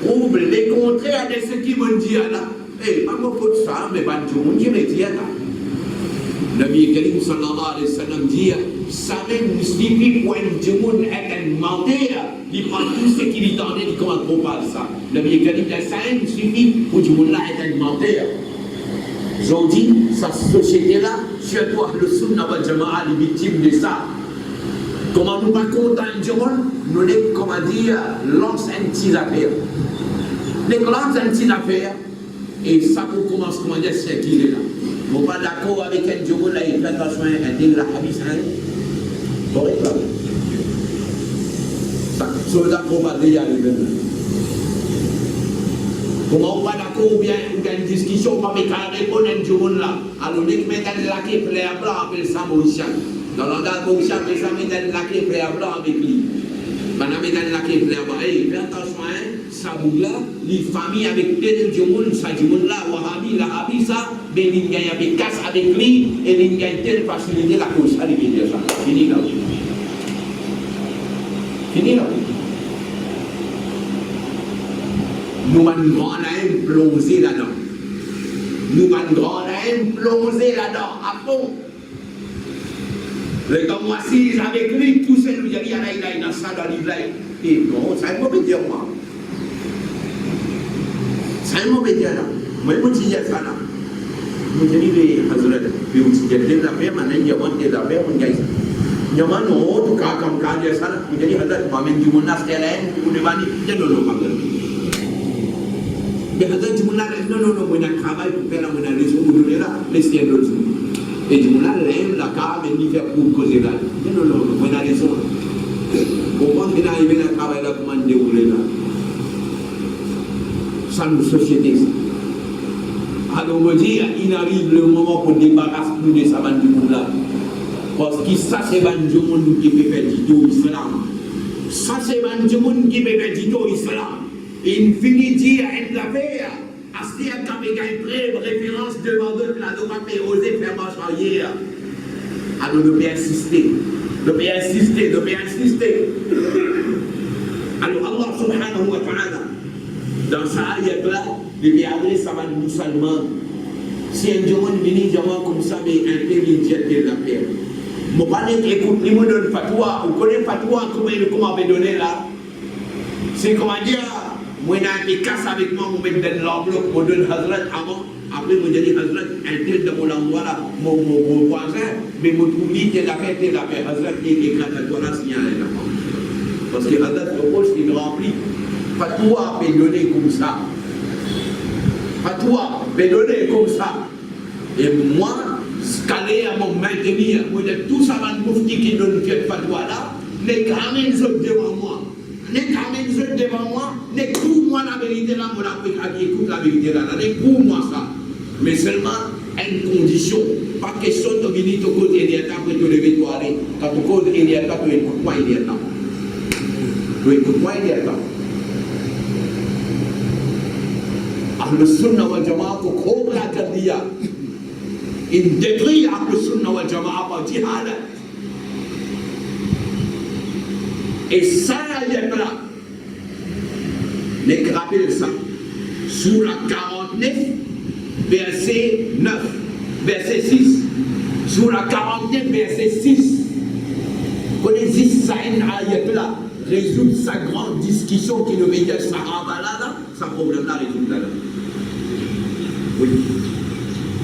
prouve les contraires de ce qu'ils vont dire là. Eh, pas moi pour ça, mais pas tout le monde qui me dit là. Nabi Karim sallallahu alayhi wa sallam dit, ça même suffit pour un monde être menteur, il prend tout ce qu'il entendait, il commence à propager ça. Nabi Karim dit, ça même suffit pour du monde là être menteur. Aujourd'hui, cette société-là, surtout le Sunna wal Jama'a, les victimes de ça. Comment nous pas contents du monde, nous les, comment dire, lance un petit affaire. Les grandes petites affaires, et ça pour commencer, comment dire, c'est qu'il est là. Vous n'êtes pas d'accord avec un jour là, il fait attention à un ding la habisse, hein? Vous voyez pas? Ça, c'est d'accord, pas déjà arrivé. Comment on pas d'accord ou bien il y a une discussion, pas mais quand répondre à un jour là, alors les qui mettent la clé plaire blanc appelle ça Mauricien. Dans le langage Mauricien, appelle ça mettre la clé plaire blanc avec lui. Maintenant, mettre la clé plaire blanc, hey, fais attention, hein? Ça bouge là, les familles avec tel du monde, ça du monde là, Wahabi, la Habi, ça, mais il gagne avec casse avec lui, et il gagne telle facilité la cause. Allez, bien ça. Fini là. Fini là. Nous allons imploser là-dedans. Nous allons imploser là-dedans, à fond. Les gars, moi, si avec lui, tout seul, il y a dans ça, dans l'île. Et bon, ça ne peut pas dire moi. Ça ne peut pas dire là. Moi, je dis ça là. Je dis, Hazrat, puis je dis, la paix, maintenant, il y a un la paix, on gagne. Il y a un autre cas comme quand il y a ça, je dis, Hazrat, moi, même du monde, c'est là, vous ne pas dire, non, non, pas mais Hazrat, du monde, non, moi, je travaille pour faire la monnaie, vous donnez là, laissez le jour. Et du monde, l'aime, la carte, mais il fait pour causer là. Non, moi, je raison. Comment il est arrivé à travailler là, comment il déroule là? Ça nous société. Alors on dit, il arrive le moment pour débarrasser plus de ça du monde là. Parce que ça c'est du monde qui peut faire du tout islam. Ça c'est du monde qui peut faire du tout islam. Et il finit de dire, il l'a fait. Assis à Kamega, référence devant d'autres, là, nous pas oser faire marche arrière. Alors nous devons insister. Nous devons insister, nous devons insister. Alors Allah subhanahu wa ta'ala, dans sa ayat-là, il lui adresse à un musulman. Si un jour on vient comme ça, mais un peu de la paix. Mon père écoute, il me donne fatwa. Vous connaissez fatwa, comment on donné là? C'est comment dire, moi j'ai un peu casse avec moi, je me donne l'enveloppe, je me donne Hazrat avant. Après, je me dis Hazrat, un tel de mon endroit là, mon voisin, mais je trouve de la paix, Hazrat, il éclate à toi là, s'il y a un enfant. Parce que Hazrat, le poche, il remplit. Fatwa peut donner comme ça. Fatwa peut donner comme ça. Et moi, scaler à mon maintenir, moi, tout ça va nous qui donne cette fatwa là, les gamins sont devant moi. Les gamins sont devant moi, les pour moi la vérité là, mon Afrique écoute la vérité là, les pour moi ça. Mais seulement une condition. Pas question de venir au côté de l'État pour te lever toi aller. Quand tu causes de l'État, tu écoutes moi l'État. Tu écoutes moi l'État. Ahl Sunnah wal Jama'a ko kobra kar diya. In détruit Ahl Sunnah wal Jama'a par jihad. Et ça, il y a là. Les rappelle ça. Sous la 49, verset 9, verset 6. Sous la 49, verset 6. Connaissez ça, une ayat là. Résoudre sa grande discussion qui nous met à Sahaba là, sa problème là, résoudre là. Oui.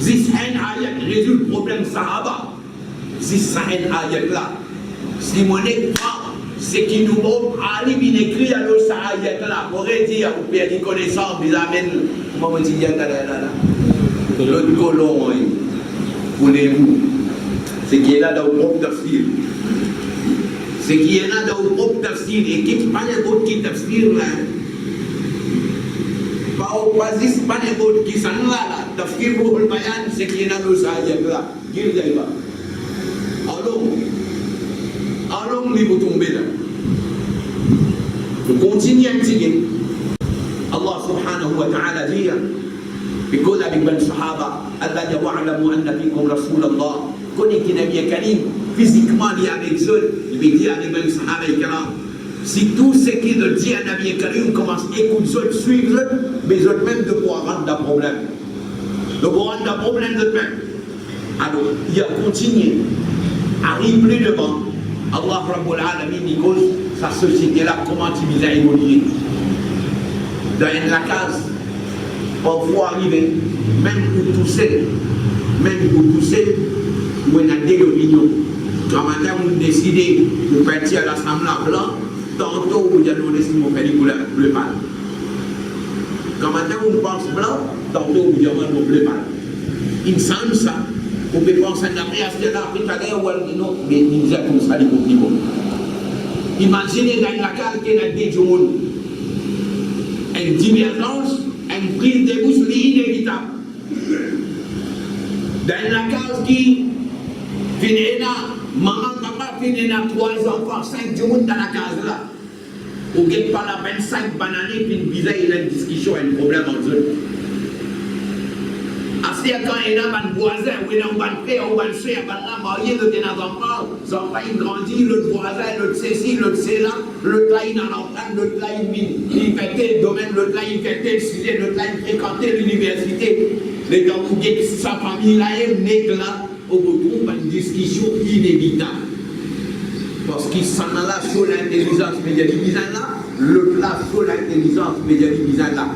Zis un ayat résout le problème Sahaba. Zis un ayat là. Si mon écran, c'est qui nous montre, Ali bin écrit à l'eau sa ayat là. Pour dire, vous perdez connaissance, vous amènez, comment on dit, là. L'autre colon, pour les vous. C'est qui est là dans le propre tafsir. C'est qui est là dans le propre tafsir. Et qui n'est pas n'importe qui tafsir là. Pas n'importe qui s'en là. Tafsir pour le bayan, c'est qui est là dans le ayat là. Qui est là. Allons, les vous tomber là. Nous continuons un petit peu. Allah subhanahu wa ta'ala dit, يقول avec ben sahaba, Allah dit wa'lamu anna fikum Rasulallah. Connais qui Nabi Karim, physiquement il est avec eux, il dit avec ben sahaba ikram. Si tout ce qu'il dit à Nabi Karim commence à écouter eux, suivre eux, mais eux même de pouvoir rendre un problème. De pouvoir rendre un problème de même. Alors, il a continué. Arrive plus devant. Allah Rabbul Alamin, il cause sa société-là, comment il a évolué. Dans la case, parfois arriver, même pour tousser, où on a des opinions. Quand on décide de partir à l'Assemblée blanche, tantôt où il y a nos décisions pour faire le mal. Quand maintenant on pense blanc, tantôt on dit on ne plaît pas. Insan ça, on peut penser à la prière, là, non, mais il y a comme ça les compliments. Imaginez dans la carte qu'il y a des gens, une divergence, une prise de bouche inévitable. Dans la case qui finit là, maman, papa finit là, 3 enfants, 5 gens dans la case là. Ou get pas la peine 5 bananes, puis une bizarre, il y a une discussion, un problème entre eux. Assis quand il y a un voisin, ou il y a un père, ou un frère, un marié de tes enfants, ils ont failli grandir, l'autre voisin, l'autre ceci, l'autre c'est là, l'autre là il en entend, l'autre là il fait tel domaine, l'autre là il fait tel sujet, l'autre là il fréquentait l'université. Les gens qui ont sa famille là, ils sont là, on retrouve une discussion inévitable. Parce qu'ils sont là sur l'intelligence médiatisée là, le plat sur l'intelligence médiatisée là.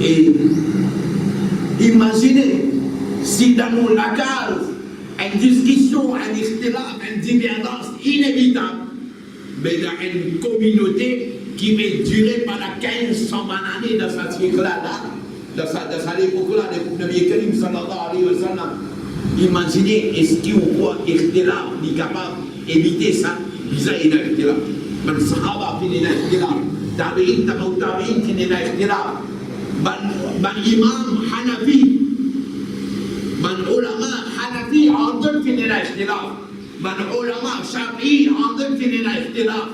Et imaginez si dans la case, une discussion, un ikhtilaf, une divergence inévitable, mais il y a une communauté qui va durer pendant 1500 années dans cette siècle-là, dans cette époque-là, de Nabi Karim sallallahu alayhi wa sallam. Imaginez, est-ce qu'il voit ikhtilaf, il est capable d'éviter ça? Bizarre, il y a ikhtilaf. Man sahaba fi nina ikhtilaf, tabi'in tabaw tabi'in fi nina ikhtilaf. Man imam Hanafi, man ulama Hanafi عندهم في ننا اختلاف، من علماء شافعي عندهم في ننا اختلاف،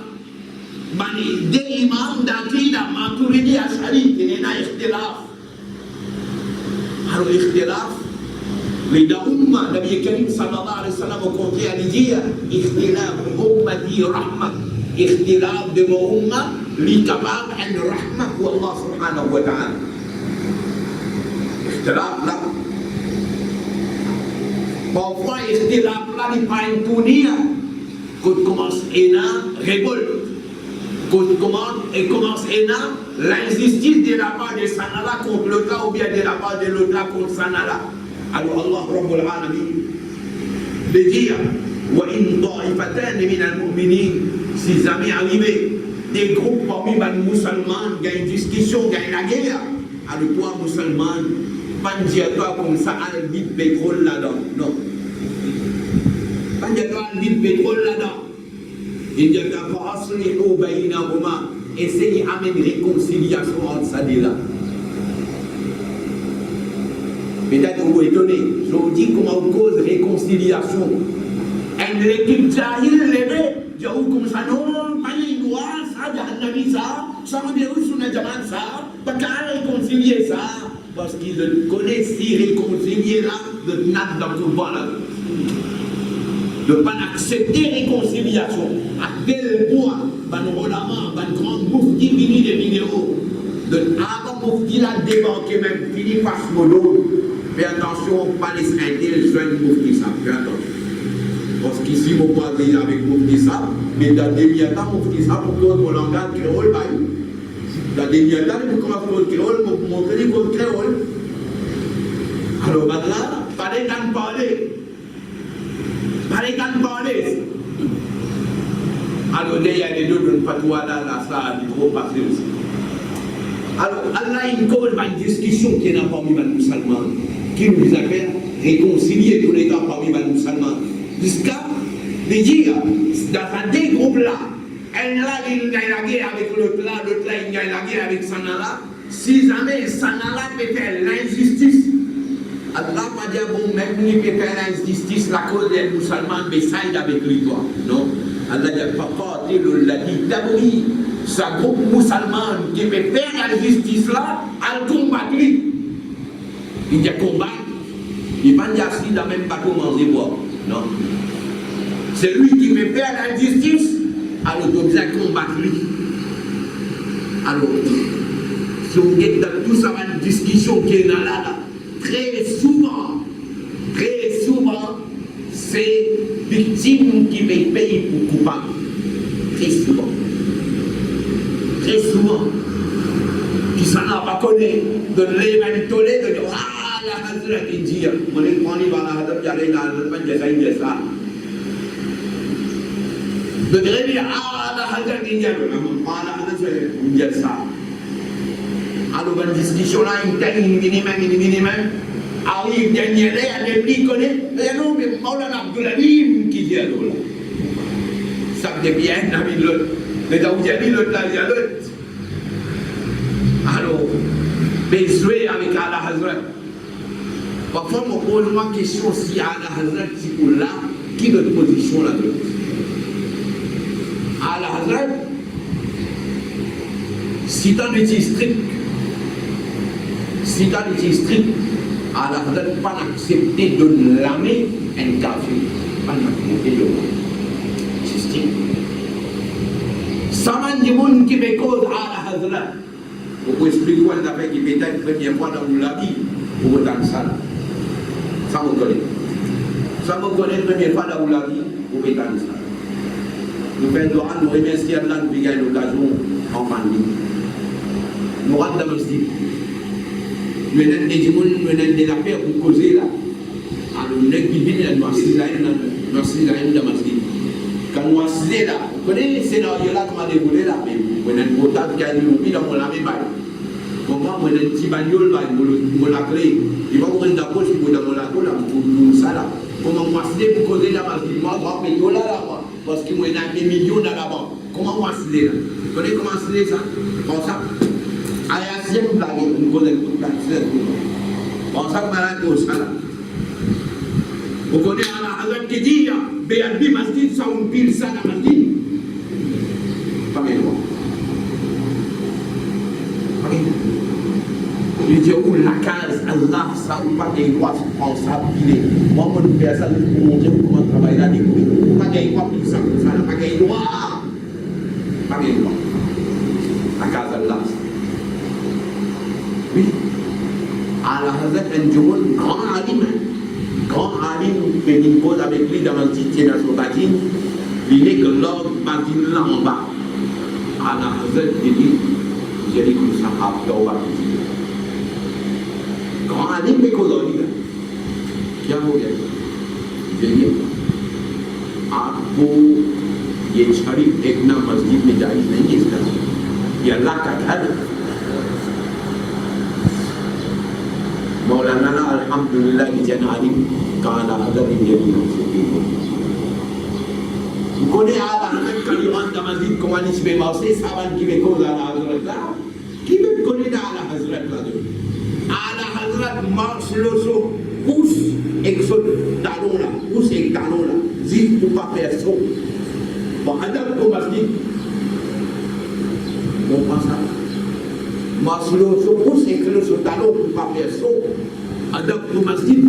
من دي امام داكيدا ماتريدي اشعري في ننا اختلاف. هذا اختلاف لدى أمة نبي الكريم صلى الله عليه وسلم وكونتي عليجية اختلاف أمتي رحمة، اختلاف دمو أمة لكباب عن رحمة والله سبحانه وتعالى. اختلاف لا parfois ikhtilaf là di pain dunia quand commence ena révolte quand commence ena l'injustice de la part de Sanala contre l'autre ou bien de la part de l'autre contre Sanala. Alors Allah Rabbul Alamin de dire wa in ta'ifatan min al-mu'minin, si jamais arrivé des groupes parmi les musulmans, il y a une discussion, il y a une guerre, alors toi musulman, pas dire toi comme ça, al vide pétrole là-dedans, non. Pas dire toi al vide pétrole là-dedans. Il dit que fa'aslihu baynahuma, essayez d'amener réconciliation entre ça et là. Peut-être vous étonnez, je vous dis comment on cause réconciliation. Et l'équipe jahil levée, je vous comme ça, non, pas les droits, ça, Jahannabi, ça me déroule sur la Jaman, ça, pas qu'à réconcilier ça, parce qu'ils connaissent si réconcilier là, de nat dans tout le là. De ne pas accepter réconciliation. À tel point, ban ulama, ban grand moufti fini des vidéos, de avant moufti là débarquer même, fini par ce modo. Fais attention, pas les intelligents moufti ça, fais attention. Parce qu'ici, on peut dire avec moufti ça, mais dans des miatas, moufti ça, pour que mon langage créole, dans des miatas, pour commencer le créole, pour montrer le créole. Alors maintenant, fallait qu'en parler. Alors, il y a les deux de patois là, ça a trop passé aussi. Alors, Allah, il cause une discussion qui est dans parmi les musulmans, qui nous appelle réconcilier tous les temps parmi les musulmans. Jusqu'à dire, dans ces deux groupes-là, un là, il gagne la guerre avec l'autre là, il gagne la guerre avec Sanala. Si jamais Sanala peut faire l'injustice, Allah va dire, bon, même lui peut faire l'injustice, la cause des musulmans, mais ça, il avec lui, toi. Non. Allah dit, papa, il l'a dit, d'abord, ce groupe musulman qui peut faire l'injustice là, elle combat lui. Il dit, combattre, il va dire assis dans le même bateau, manger, boire. Non. C'est lui qui peut faire l'injustice, alors on doit combattre lui. Alors, si on est dans tout ça, une discussion qui est là, très souvent, c'est victime qui va payer pour coupable. Très souvent. Qui s'en a pas connu, de l'éventualité, de dire, ah, la Hazrat qui dit, on est pris par la Hazrat, il y a les ça. De dire, ah, la Hazrat qui dit, on est pris par la Hazrat, il y a ça. Alors, une discussion là, une même. Arrive dernier l'air, les plis connaît. Mais non, mais Maulana Abdoulalim qui dit alors là. Ça me dit bien, ami l'autre. Mais dans où il y a l'autre là, il y a l'autre. Alors, jouer avec Allah Hazrat. Parfois, on me pose une question si Allah Hazrat, si pour là, qui est notre position là-dedans? Allah Hazrat, si tu as été strict, Allah Hazrat pas accepté de l'âmer un kafir, pas accepté de l'âmer. C'est strict. Saman di monde qui me cause Allah Hazrat. Pour expliquer quoi on a fait qui peut-être première fois dans la vie, pour autant ça. Ça me connaît. Ça me connaît première fois dans la vie, pour autant ça. Nous faisons droit, nous remercions Allah, nous avons l'occasion en famille. Nous rentrons dans le style. Nous avons des gens, nous avons de la paix pour causer là. Alors nous avons vivé dans le style dans le style. Quand nous sommes là, vous connaissez le scénario là, comment déroulé là, mais vous avez un portable qui a dit, vous dans mon lame bail. Comment vous avez un petit bagnole, vous la clé. Il va vous prendre la poche, vous dans mon lago là, pour ça là. Comment vous avez pour causer là, parce que moi, je vais mettre là, parce que moi, j'ai des millions dans la banque. Comment vous avez là? Vous connaissez comment c'est ça? Comme ça. Allez, à 6e blague, vous connaissez tout ça. Comme ça, vous avez ça là. Vous connaissez Allah qui dit, Béalbi Masjid, ça on pile ça dans Masjid. Pas bien loin. Il dit, où la case, Allah, ça ou pas des droits, on s'appuie. Moi, je peux faire ça pour montrer comment travailler là. Pas des droits, pour ça, pas des droits. Pas des droits. La case, Allah. Oui. Allah, Hazrat, un grand alim, quand Ali fait une pause avec lui dans un petit dans son bâtiment, il est que l'homme bâtiment là en bas. Allah Hazrat dit, j'ai dit comme ça, après on va dire. Quand Ali fait quoi là, il y a un modèle. J'ai dit, आपको ये शरीफ देखना मस्जिद में जायज नहीं है इसका, ये अल्लाह का घर है। मौलाना अल्हम्दुलिल्लाह की जनानी काला हज़रत ये भी vous connaissez Allah quand il rentre dans la masjid comment il se met marcher saban qui veut cause Allah Hazrat là qui veut connaître Allah Hazrat là Allah Hazrat marche le saut pousse avec son talon là pousse avec talon là zip pour pas faire saut bon adab au masjid on pense ça marche le saut pousse avec son talon pour pas faire saut adab au masjid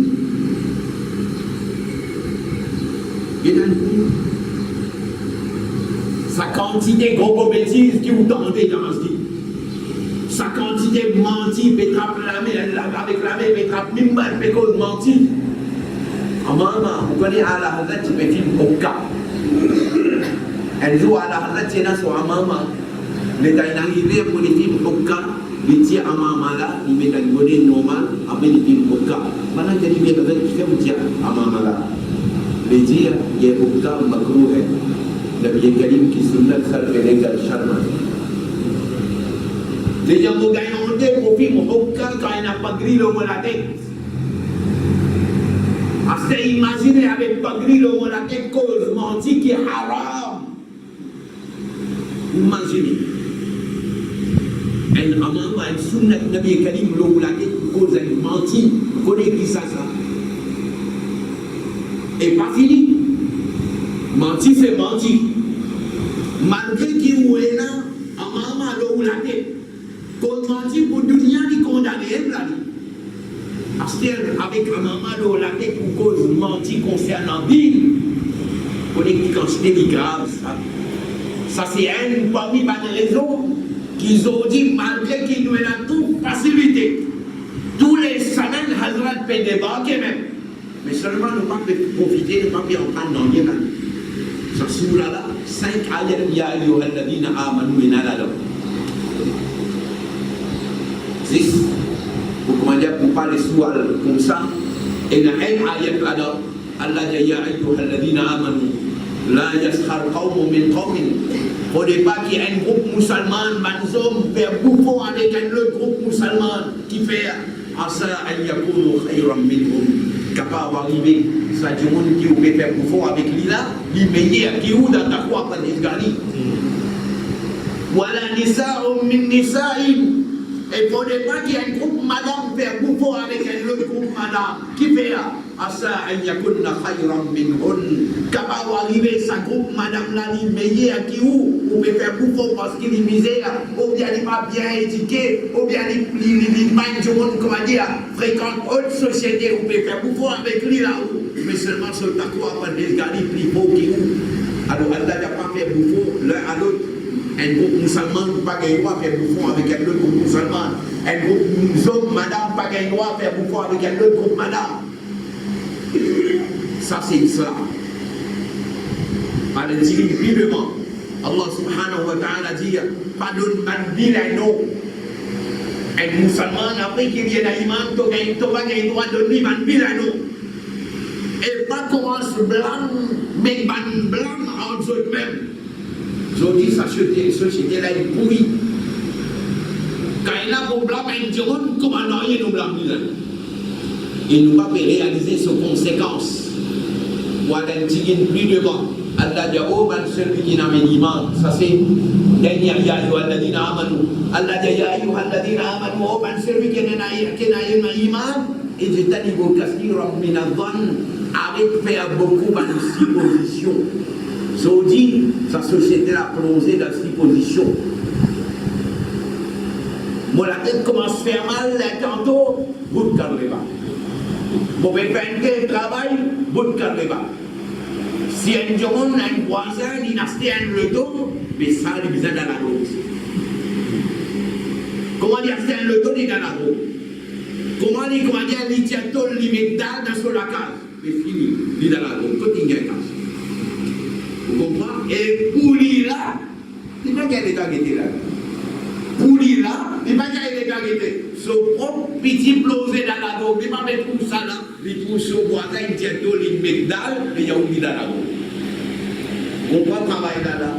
et dans sa quantité de gros bêtises qui vous tendez dans la masjid. Sa quantité de menti, pétrape la main, avec la main, pétrape même mal, pécose menti. En maman, vous connaissez à la Hazrat, tu peux film au cas. Elle joue à la Hazrat, tu es là sur un maman. Les gars, il arrive pour les films au cas, il tire à maman là, il met un bonnet normal, après les films au cas. Maintenant, il dit, mais qui fait vous dire à maman là? Les dire, il y a au cas, macro, Nabi Karim qui sunnat salve legal charman. Les gens vont gagner en deux profits, mon aucun quand il n'a pas gris le mot la tête. Assez imaginez avec pas gris le mot la tête, cause menti qui est haram. Imaginez. Un amant, un sunnat Nabi Karim le mot la tête, cause un menti. Vous connaissez qui ça? Et pas fini. Menti, c'est menti. Malgré qu'il est là, à maman, l'eau ou la tête, qu'on menti pour dunia, il condamne là. Avec un maman, l'eau ou la tête, pour cause menti concernant vie, on est dit quand c'est grave, ça. Ça, c'est une parmi les raisons qu'ils ont dit, malgré qu'il nous est là, toute facilité. Tous les salins, Hazrat peut débarquer même. Mais seulement ne pas profiter, ne pas entendre dans les mains. Ça sous là, 5 ayats, ya ayyuhalladhina amanu minalala. 6. Pour dire, pour parler sous comme ça, et dans un ayat là, Allah dit ya ayyuhalladhina amanu La yaskhar qawmun min qawmin. Faut pas qu'il y ait un groupe musulman, manzom, faire bouffon avec un autre groupe musulman qui fait asa an yakunu khayran minhum. Capable d'arriver, ça dit monde qui peut faire bouffon avec lui là, il meilleur qui ou dans ta croix par les galis. Voilà nisa'um min nisa'in. Et il ne faudrait pas qu'il y ait un groupe madame faire bouffon avec un autre groupe madame qui fait asa an yakunna khayran minhun. Capable d'arriver, sa groupe madame là, il meilleur qui ou peut faire bouffon parce qu'il est misère, ou bien il n'est pas bien éduqué, ou bien il manque du monde, comment dire, fréquente autre société, ou peut faire bouffon avec lui là-haut. Mais seulement sur ta croix, par les galis plus beaux qui ou. Alors Allah n'a pas fait bouffon l'un à l'autre. Un groupe musulman ne peut pas gagner droit à faire bouffon avec un autre groupe musulman. Un groupe homme, madame, pas gagner droit à faire bouffon avec un autre groupe madame. Ça c'est l'islam. Alors dit vivement, Allah subhanahu wa ta'ala dit, pardonne man bilano. Un musulman après qu'il vienne à l'imam, tu vas gagner droit de lui man bilano. Et pas commence blanc, mais man blanc entre eux-mêmes. Aujourd'hui, sa société là est pourrie. Quand il a un problème, il dit comment non, il nous blâme. Il nous va réaliser ses conséquences. Voilà un petit plus devant. Allah dit oh, ben celui qui n'a pas d'iman. Ça c'est dernier ya ayyuhalladhina amanu. Allah dit ya ayyuhalladhina amanu. Oh, ben celui qui n'a pas d'iman. Et je t'ai dit au kathiran min adh-dhann. Arrête de faire beaucoup de suppositions. Saudi, sa société a plongé dans cette position. Moi, la tête commence à faire mal, là, tantôt, vous ne calmez pas. Vous pouvez faire un tel travail, vous ne calmez pas. Si un jour, un voisin, il a acheté un loto, mais ça, il est dans la route. Comment il a acheté un loto, il est dans la route. Comment il tient tout le métal dans la case. Mais fini, il est dans la route, quand il y a une case. Vous comprenez? Et pour lui là, il n'y a pas qu'à l'état là. Pour lui là, il n'y a pas qu'à l'état son propre petit plosé dans la roue, il ne va pas mettre tout ça là, il trouve son voisin, il tient tout, il met dalle, et il y a oublié dans la roue. Vous comprenez le travail là?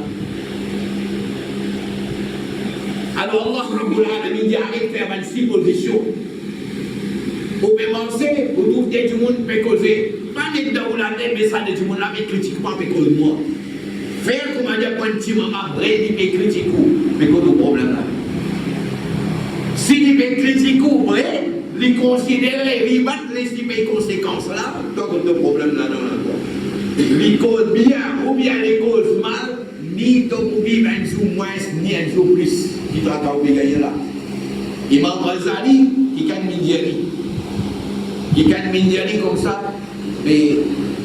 Alors Allah Rabbul Alamin dit arrête de faire 26 positions. Vous pouvez penser, vous trouvez que tout le monde peut causer. Pas mettre dans la tête, mais ça, tout le monde là, mais critiquement, mais cause moi. Faire comment dire, quand tu m'as vrai, il peut critiquer, mais cause le problème là. Si il peut critiquer, vrai, il considère, il va estimer les conséquences là, donc le problème là dans la voie. Il cause bien, ou bien il cause mal, ni ton vivre un jour moins, ni un jour plus, qui doit gagner là. Imam Ghazali, qui gagne Mindiani. Qui gagne Mindiani comme ça, mais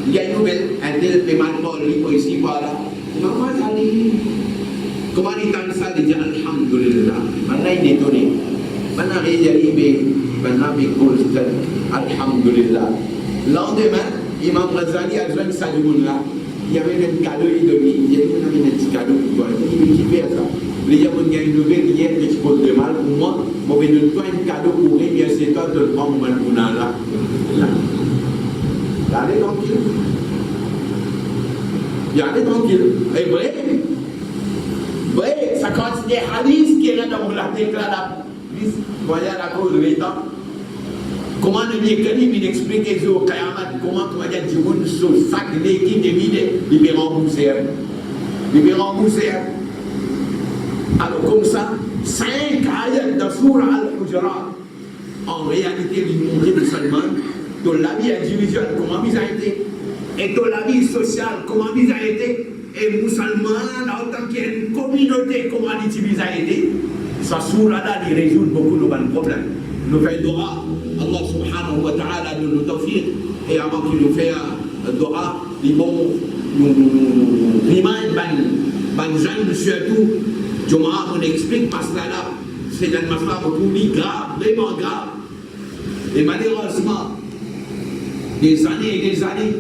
il y a une nouvelle, un tel paiement pour ici, voilà. Imam Ghazali, comment il gagne ça, il dit Alhamdulillah. Maintenant il est étonné. Maintenant il dit, mais maintenant il cause Alhamdulillah. Lendemain, Imam Ghazali a besoin de ça du monde là. Il y avait un cadeau, il y avait un petit cadeau pour toi. Il dit, ça. Il y a une nouvelle hier que tu poses de mal pour moi. Bon, mais donne-toi un cadeau pour lui, bien c'est toi de le prendre pour là. Allez tranquille. Allez tranquille. Et vrai, ça continue des hadiths qui est là dans la tête là. Voyez la cause de l'État. Comment le mécanisme il explique au Kayamat, comment tu vas dire du monde sur sac l'équipe de vide, il peut rembourser. Alors comme ça, 5 ayats dans Surah Al-Hujurat, en réalité, il montre musulman, dans la vie individuelle, comment ils ont été, et dans la vie sociale, comment ils ont été, et musulman, en tant qu'il y a une communauté, comment ils ont été. Ça, Surah là, il résout beaucoup de problèmes. Nous faisons dua, Allah subhanahu wa ta'ala nous tawfiq, et avant qu'il nous fasse dua, ils vont nous remind, surtout, Jum'a, on explique parce que là, c'est un masla pour lui grave, vraiment grave. Et malheureusement, des années et des années,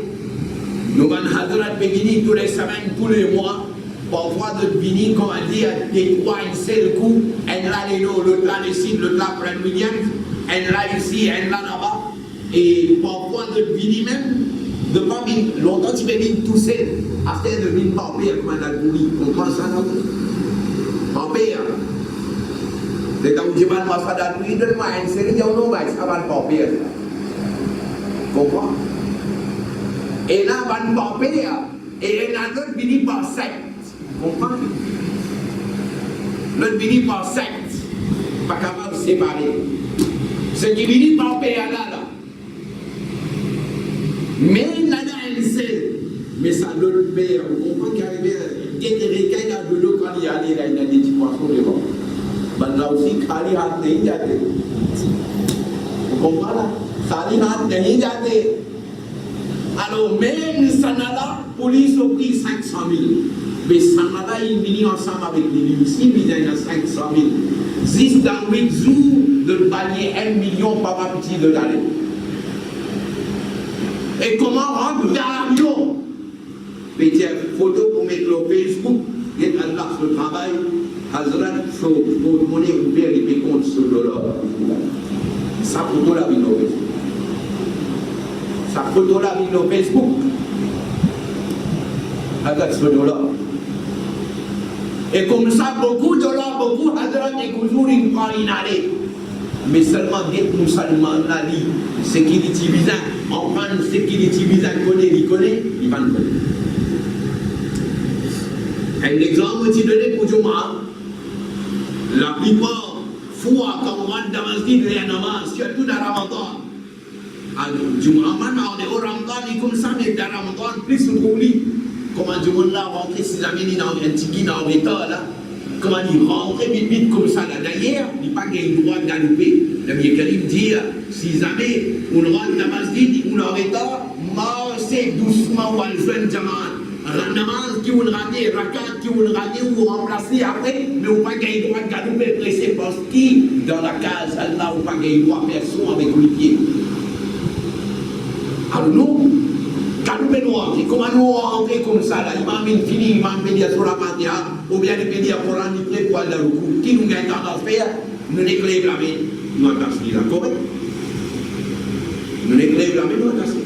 nous allons hadrat venir tous les semaines, tous les mois, parfois de venir, comme on dit, des trois, un seul coup, un là, l'autre là, ici, l'autre là, près Williams, un là ici, un là là-bas. Et parfois de venir même, De pas longtemps tu peux venir tout seul, après de venir par père comme un alcoolique. Comprends ça, non? Par père. De quand tu vas dans la salle, donne-moi une série de noms, ça va le par père. Comprends? Et là, va le par père, et il y a l'autre qui vient par secte. Comprends? L'autre vient par secte. Pas capable de séparer. Ce qui vient par père là. Mais là, elle sait, mais ça l'autre père, vous comprenez qu'il y a des requins de l'eau quand il y a des petits poissons devant. Ben là aussi, quand il y a des gens, vous comprenez là? Quand il y a des gens, alors même Sanala, police a pris 500 000. Mais Sanala, il vient ensemble avec lui, ici, il y a 500 000. 10 dans 8 jours, de gagner 1 million par petit de l'année. Et comment rentrer dans l'avion? Petite photo pour mettre au Facebook, il y a là sur le travail, Hazrat, il faut monnaie ouverte et payer compte sur le dollar. Ça photo la vie au Facebook. Ça photo la vie au Facebook. Hazrat sur le dollar. Et comme ça, beaucoup de dollars, beaucoup Hazrat et toujours une prend une année. Mais seulement des musulmans là, sécurité visa, on prend sécurité visa, il connaît, il va le connaître. Un exemple, je donne pour Juma. La plupart, fois quand on rentre dans le masjid, il y a un namaz, surtout dans Ramadan. Juma, on est au Ramadan, et comme ça, mais dans Ramadan, plus on oublie. Comment Juma là, rentrer, si jamais dans un tiki, dans l'état là. Comment il rentrait vite comme ça là. D'ailleurs, il n'y a pas qu'il droit de galoper. Le Nabi Karim dit, si jamais on rentre dans le masjid, on aurait tort, marchez doucement ou à le jeune Jaman. Namaz qui on raté, rakat qui on raté ou remplacé après, mais on n'a pas qu'il droit de galoper pressé parce que dans la case, Allah, on n'a pas qu'il droit de faire son avec les pieds. Alors nous, galoper nous rentrer. Comment nous rentrer comme ça là? Imam fini, imam peut dire sur la Fatiha, ou bien il peut dire pour l'année près pour aller dans le coup. Qui nous gagne tendance à faire, nous n'éclairons la main, nous attachons la correct. Nous n'éclairons la main, nous attachons.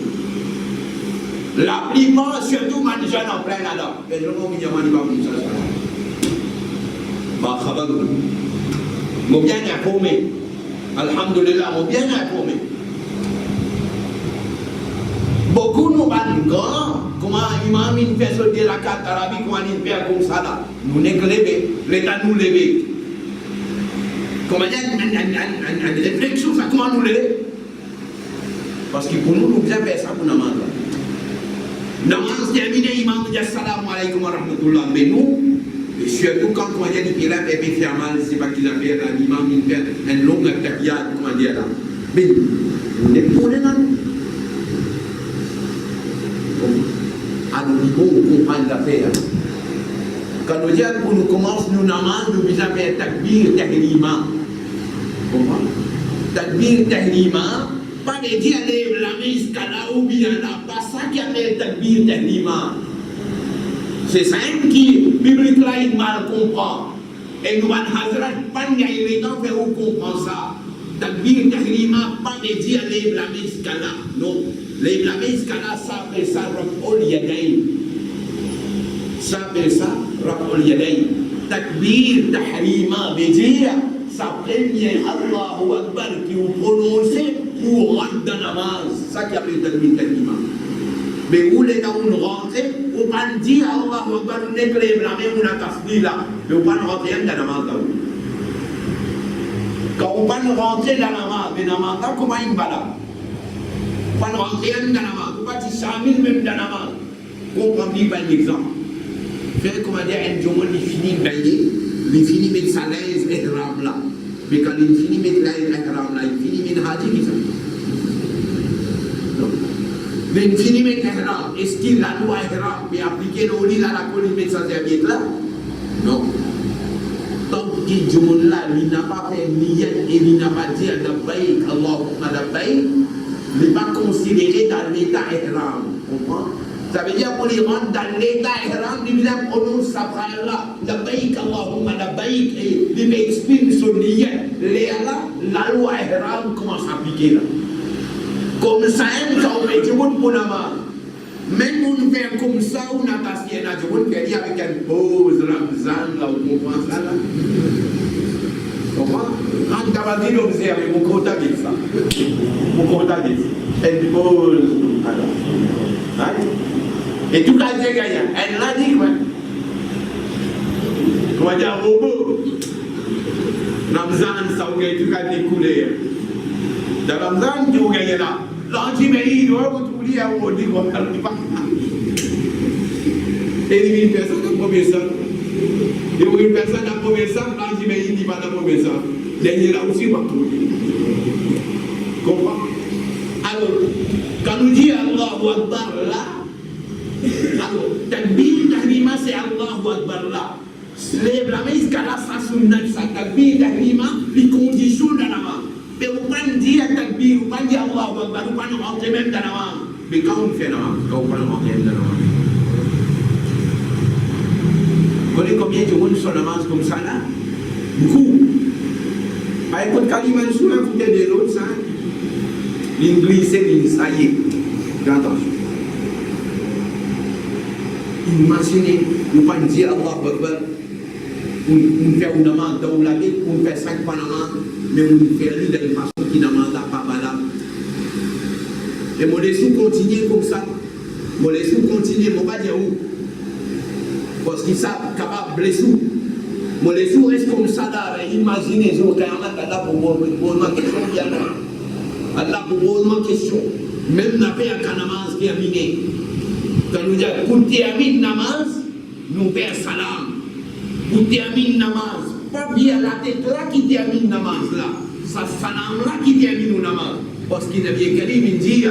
La plupart, surtout, les jeunes en plein là-dedans. Et je ne sais pas si ça. Bah, ça va nous. Nous bien informés. Alhamdulillah, nous bien informés. Beaucoup nous parlent grand, comment imam fait sauter la carte arabique, comment il fait comme ça là. Nous n'est que levé, l'État nous levé. Comment il y a une réflexion, ça comment nous lever? Parce que pour nous, nous bien faire ça pour nous demander. Namaz terminé, imam dit assalamu alaikum wa rahmatullah. Mais nous, et surtout quand on dit qu'il a fait faire mal, c'est pas qu'il a fait là, l'imam il fait une longue taquillade, comment dire là. Mais nous n'est pas les noms. À nos niveaux, on comprend l'affaire. Quand nous disons que nous commençons nous namaz, nous visons faire takbir tahrima. Comprends? Takbir tahrima. Pas de dire la main jusqu'à là ou bien là, pas ça qui appelle takbir tahrima. C'est ça qui, biblique là, il mal comprend. Et nous, en Hazrat, pas de le temps faire où comprend ça. Takbir tahrima, pas de dire la main jusqu'à là. Non. La main jusqu'à là, ça appelle ça Raf'ul Yadayn. Ça appelle ça Raf'ul Yadayn. Takbir tahrima, veut dire, ça première Allahu Akbar qui vous prononcez pour rentrer dans la namaz. Ça qui appelle takbir tahrima. Mais où les gens rentrent, on ne peut dire Allahu Akbar, on éclaire la main, on a tasbih là. Mais on ne peut pas rentrer dans la namaz. Quand on peut rentrer dans la namaz, mais dans la namaz, comment il va là? On peut rentrer dans la namaz, on peut dire 100 000 même dans la namaz. Comprends bien un exemple. Faire comment dire, un jour, il finit de bailler, il finit de mettre sa laisse et ram là. Mais quand il finit de mettre la laisse et ram là, il finit de mettre haji, ça. Mais il finit de mettre ihram. Est-ce qu'il a loi ihram, mais appliquer le lit là, la colline met sa serviette là? Non. Tant qu'il jour là, il n'a pas fait niyat et il n'a pas dit labbaïk, Allahumma labbaïk, il n'est pas considéré dans l'état ihram. Comprends? Ça veut dire qu'on les rentre dans l'état ihram, il prononce sa phrase là, labbaïk, Allahumma labbaïk, et il exprime son niyat. La loi ihram commence à appliquer là. Comme ça, quand on met du monde pour la main, Même on fait comme ça, on a passé un jour, on fait avec une pause, Ramzan, là, on comprend ça, là. Comment? Quand tu vas dire, on avec mon contact avec ça. Mon contact avec ça. Une pause, alors. Et tout a été gagné. Elle l'a dit, quoi. Comment dire, robot. Ramzan, ça, on a tout à découler. Dans Ramzan, tu as gagné là. L'anti-pays, tu vois, vous oubliez à vous dire, on ne parle pas. Et une personne dans le premier sang. Et une personne dans le premier sang, l'anti-pays dit pas dans le premier sang. Dernier là aussi, pas tout. Comprends? Alors, quand nous dit Allahu Akbar là, alors, takbir, tahrima, c'est Allahu Akbar là. Les blames, ça sunna, ça takbir, tahrima, les conditions de la main. Mais vous pouvez dire takbir, vous pouvez dire Allahu Akbar, vous pouvez rentrer même dans la main. Mais quand on fait la main, quand on peut rentrer même dans la main. Vous connaissez combien de monde sont la main comme ça là? Beaucoup. Par exemple, quand il m'a souvent foutu de l'autre, ça, il glisse, ça y est. Fais attention. Imaginez, vous pouvez dire Allahu Akbar, on fait une main dans la vie, on fait 5 pas la main, mais on fait rien de façon qui n'a pas valable. Et mon laissez continuer comme ça. Mon laissez continuer, mon pas dire où. Parce qu'ils sont capables de blesser. Mon laissez reste comme ça là. Imaginez, ils ont Allah pour poser question. Allah pour poser question. Même n'a pas un namaz qui a miné. Quand nous disons, pour terminer namaz, nous faisons salam. Pour terminer namaz, pas bien la tête là qui termine namaz là. Ça salam là qui termine le namaz. Parce qu'il a bien qu'à il dit,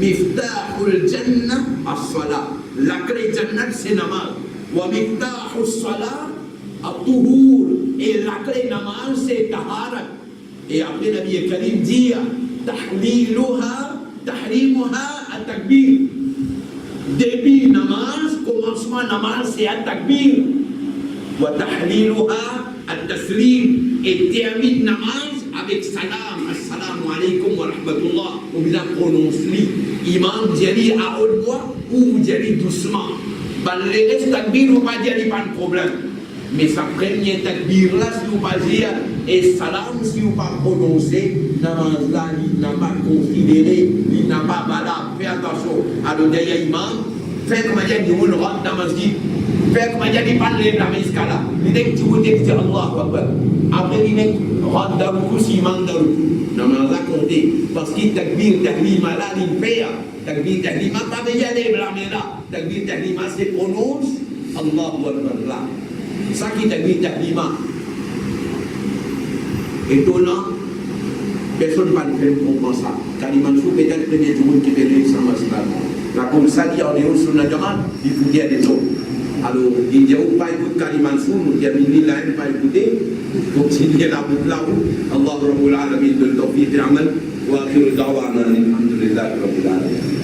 Miftahul Jannah as-salat. La clé Jannah c'est namaz. Wa Miftahul salat at-tuhur. Et la clé namaz c'est taharat. Et après Nabi Karim dit, tahliluha, tahrimuha at-takbir. Début namaz, commencement namaz c'est at-takbir. Wa tahliluha at-taslim. Et termine namaz avec salam. Assalamu alaikum wa rahmatullah. On vient prononcer imam dit à haute voix ou dit doucement. Les restes takbir, on va dire qu'il n'y a pas de problème. Mais sa première takbir là, si vous pas dire, et salam, si vous pas prononcer, namaz là, il n'a pas considéré, il n'a pas valable. Fais attention à l'odaya imam. Fais comme il y a du monde rentre dans la masjid. Fais comme il y a des parler de la miskala. Il dit que tu veux dire Allahu Akbar. Après, il dit rentre dans le coup, si imam dans le coup. Namaz là compter. Parce qu'il takbir, tahlima là, il fait. Takbir, tahlima, pas de y aller blâmer là. Takbir, tahlima, c'est prononce Allahu Akbar là. Ça qui takbir, tahlima. Étonnant, personne ne va faire comprendre ça. Car il m'a dit peut-être le premier jour qui fait le sang. La comme ça qui est en sur la demande, il faut dire des autres. Alors, il dit, pas écouter Kalimansour, il y a mis là, il pas écouter. Continuez la boucle là-haut. Allah Rabbul Alamin de l'Tawfiq et Amal. Wa akhiru da'wana alhamdulillahi rabbil alamin.